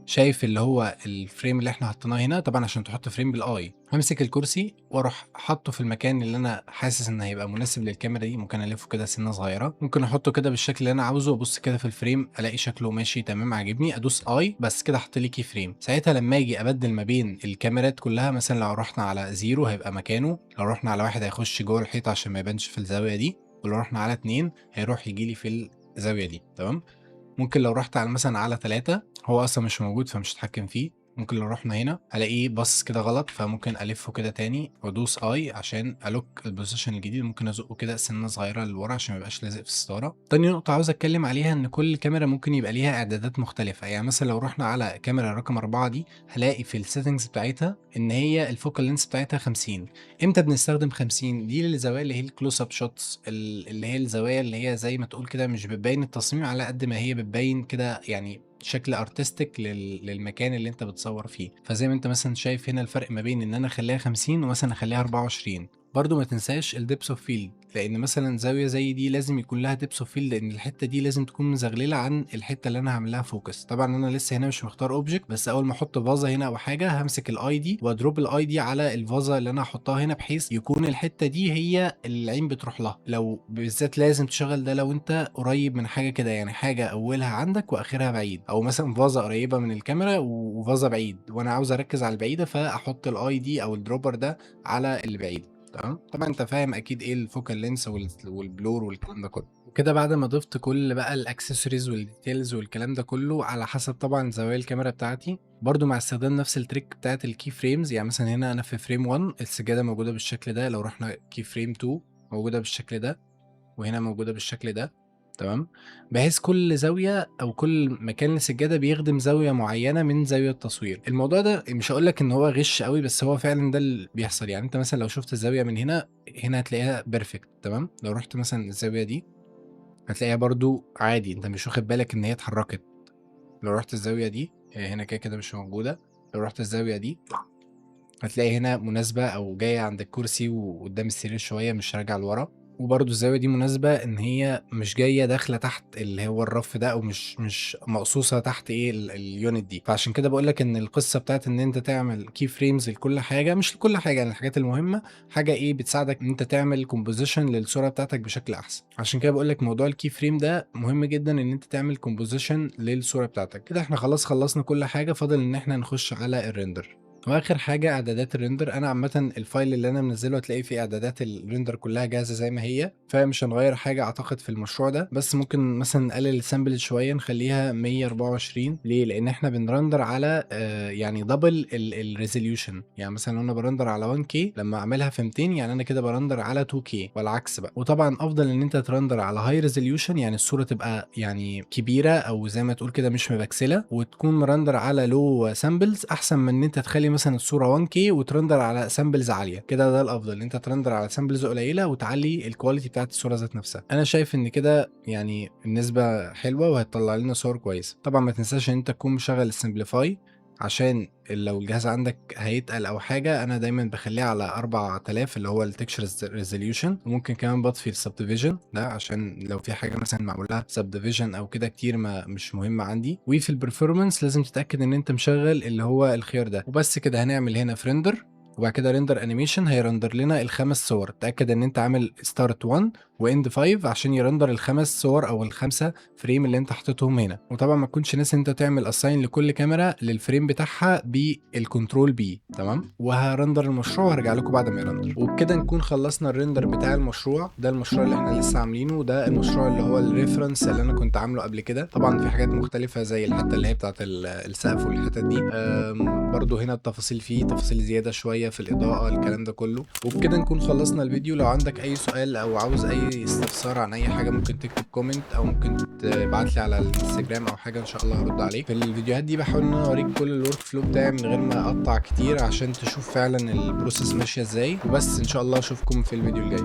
شايف اللي هو الفريم اللي احنا حطيناه هنا؟ طبعا عشان تحط فريم بالاي همسك الكرسي واروح حاطه في المكان اللي انا حاسس ان هيبقى مناسب للكاميرا دي. ممكن الفه كده سنه صغيره، ممكن احطه كده بالشكل اللي انا عاوزه وابص كده في الفريم الاقي شكله ماشي تمام عاجبني، ادوس اي بس كده حط لي كي فريم. ساعتها لما اجي ابدل ما بين الكاميرات كلها، مثلا لو رحنا على زيرو هيبقى مكانه، لو رحنا على واحد هيخش جوه الحيطه عشان ما يبانش في الزاويه دي، ولو رحنا على اتنين هيروح يجي لي في الزاويه دي. تمام. ممكن لو رحت على مثلا على 3 هو اصلا مش موجود فمش هتحكم فيه. ممكن لو رحنا هنا الاقيه بص كده غلط، فممكن الفه كده تاني وادوس اي عشان الوك البوزيشن الجديد. ممكن ازقه كده سنه صغيره لورا عشان ما يبقاش لازق في الستاره. تاني نقطه عاوز اتكلم عليها ان كل كاميرا ممكن يبقى ليها اعدادات مختلفه. يعني مثلا لو رحنا على كاميرا رقم 4 دي هلاقي في السيتنجز بتاعتها ان هي الفوكال لينس بتاعتها 50. امتى بنستخدم 50 دي؟ للزوايا اللي هي الكلوز اب شوتس، اللي هي الزوايا اللي هي زي ما تقول كده مش بتبين التصميم على قد ما هي بتبين كده يعني شكل ارتستيك للمكان اللي انت بتصور فيه. فزي ما انت مثلا شايف هنا الفرق ما بين ان انا اخليها 50 ومثلا اخليها 24. برضو ما تنساش الدبس اوف فيلد، لان مثلا زاويه زي دي لازم يكون لها دبس اوف فيلد، لان الحته دي لازم تكون مزغلله عن الحته اللي انا هعمل لها فوكس. طبعا انا لسه هنا مش مختار اوبجكت، بس اول ما احط فازه هنا او حاجه همسك الاي دي وادروب الاي دي على الفازه اللي انا هحطها هنا، بحيث يكون الحته دي هي اللي العين بتروح لها. لو بالذات لازم تشغل ده لو انت قريب من حاجه كده، يعني حاجه اولها عندك واخرها بعيد، او مثلا فازه قريبه من الكاميرا وفازه بعيد وانا عاوز اركز على البعيده فاحط الاي دي او الدروبر ده على اللي بعيد. تمام. طبعا انت فاهم اكيد ايه الفوكال لينس والبلور والكلام ده كله. وكده بعد ما ضفت كل بقى الاكسسوارز والديتيلز والكلام ده كله على حسب طبعا زوايا الكاميرا بتاعتي، برضو مع استخدام نفس التريك بتاعت الكي فريمز. يعني مثلا هنا انا في فريم 1 السجاده موجوده بالشكل ده، لو رحنا كي فريم 2 موجوده بالشكل ده، وهنا موجوده بالشكل ده. تمام. بحيث كل زاويه او كل مكان للسجاده بيخدم زاويه معينه من زاويه التصوير. الموضوع ده مش هقول لك ان هو غش قوي، بس هو فعلا ده اللي بيحصل. يعني انت مثلا لو شفت الزاويه من هنا، هنا هتلاقيها بيرفكت. تمام. لو رحت مثلا الزاويه دي هتلاقيها برضو عادي، انت مش واخد بالك ان هي اتحركت. لو رحت الزاويه دي هنا كده كده مش موجوده. لو رحت الزاويه دي هتلاقي هنا مناسبة أو جاية عند الكرسي وقدام السرير شوية مش راجعة لورا. وبرضه الزاوية دي مناسبة إن هي مش جاية داخلة تحت اللي هو الرف ده، أو مش مقصوصة تحت إيه اليونت دي. فعشان كده بقول لك إن القصة بتاعت إن أنت تعمل كي فريمز لكل حاجة، مش لكل حاجة يعني الحاجات المهمة، حاجة إيه بتساعدك إن أنت تعمل كومبوزيشن للصورة بتاعتك بشكل أحسن. عشان كده بقول لك موضوع الكي فريم ده مهم جدا إن أنت تعمل كومبوزيشن للصورة بتاعتك. كده إحنا خلاص خلصنا كل حاجة، فاضل إن إحنا نخش على الريندر. واخر حاجه اعدادات الريندر. انا عامه الفايل اللي انا منزله هتلاقي فيه اعدادات الريندر كلها جاهزه زي ما هي، فمش هنغير حاجه اعتقد في المشروع ده. بس ممكن مثلا نقلل السامبل شويه نخليها 124. ليه؟ لان احنا بنرندر على يعني دبل الريزوليوشن. يعني مثلا لو انا برندر على 1K لما اعملها في 200 يعني انا كده برندر على 2K والعكس بقى. وطبعا افضل ان انت ترندر على هاي ريزوليوشن، يعني الصوره تبقى يعني كبيره او زي ما تقول كده مش مبكسله، وتكون مرندر على لو سامبلز، احسن من ان انت تخلي مثلا الصوره 1K وترندر على سامبلز عاليه كده. ده الافضل ان انت ترندر على سامبلز قليله وتعلي الكواليتي بتاعت الصوره ذات نفسها. انا شايف ان كده يعني النسبه حلوه وهتطلع لنا صور كويسه. طبعا ما تنساش ان انت تكون مشغل السمبليفاي عشان لو الجهاز عندك هيتقل او حاجه. انا دايما بخليه على 4000 اللي هو التكشر ريزوليوشن، وممكن كمان بطفي السبديفيجن ده عشان لو في حاجه مثلا معمول لها سبديفيجن او كده كتير ما مش مهمه عندي. وفي البرفورمانس لازم تتاكد ان انت مشغل اللي هو الخيار ده. وبس كده هنعمل هنا في ريندر، وبعد كده ريندر انيميشن هيرندر لنا الخمس صور. تاكد ان انت عامل ستارت 1 واند 5 عشان يرندر الخمس صور او الخمسه فريم اللي انت حاططهم هنا. وطبعا ما تكونش ناسي انت تعمل اساين لكل كاميرا للفريم بتاعها بالكنترول بي. تمام، وهرندر المشروع وهرجع لكم بعد ما يرندر. وبكده نكون خلصنا الريندر بتاع المشروع. ده المشروع اللي احنا لسه عاملينه، وده المشروع اللي هو الريفرنس اللي انا كنت عامله قبل كده. طبعا في حاجات مختلفه زي الحته اللي هي بتاعت السقف والحتت دي، برضو هنا التفاصيل فيه تفاصيل زياده شويه في الاضاءه، الكلام ده كله. وبكده نكون خلصنا الفيديو. لو عندك اي سؤال او عاوز اي استفسار عن اي حاجه ممكن تكتب كومنت او ممكن تبعت لي على الانستجرام او حاجه، ان شاء الله هرد عليك. في الفيديوهات دي بحاول ان انا اوريك كل الورك فلو بتاعي من غير ما اقطع كتير عشان تشوف فعلا البروسيس ماشيه ازاي. وبس ان شاء الله اشوفكم في الفيديو الجاي.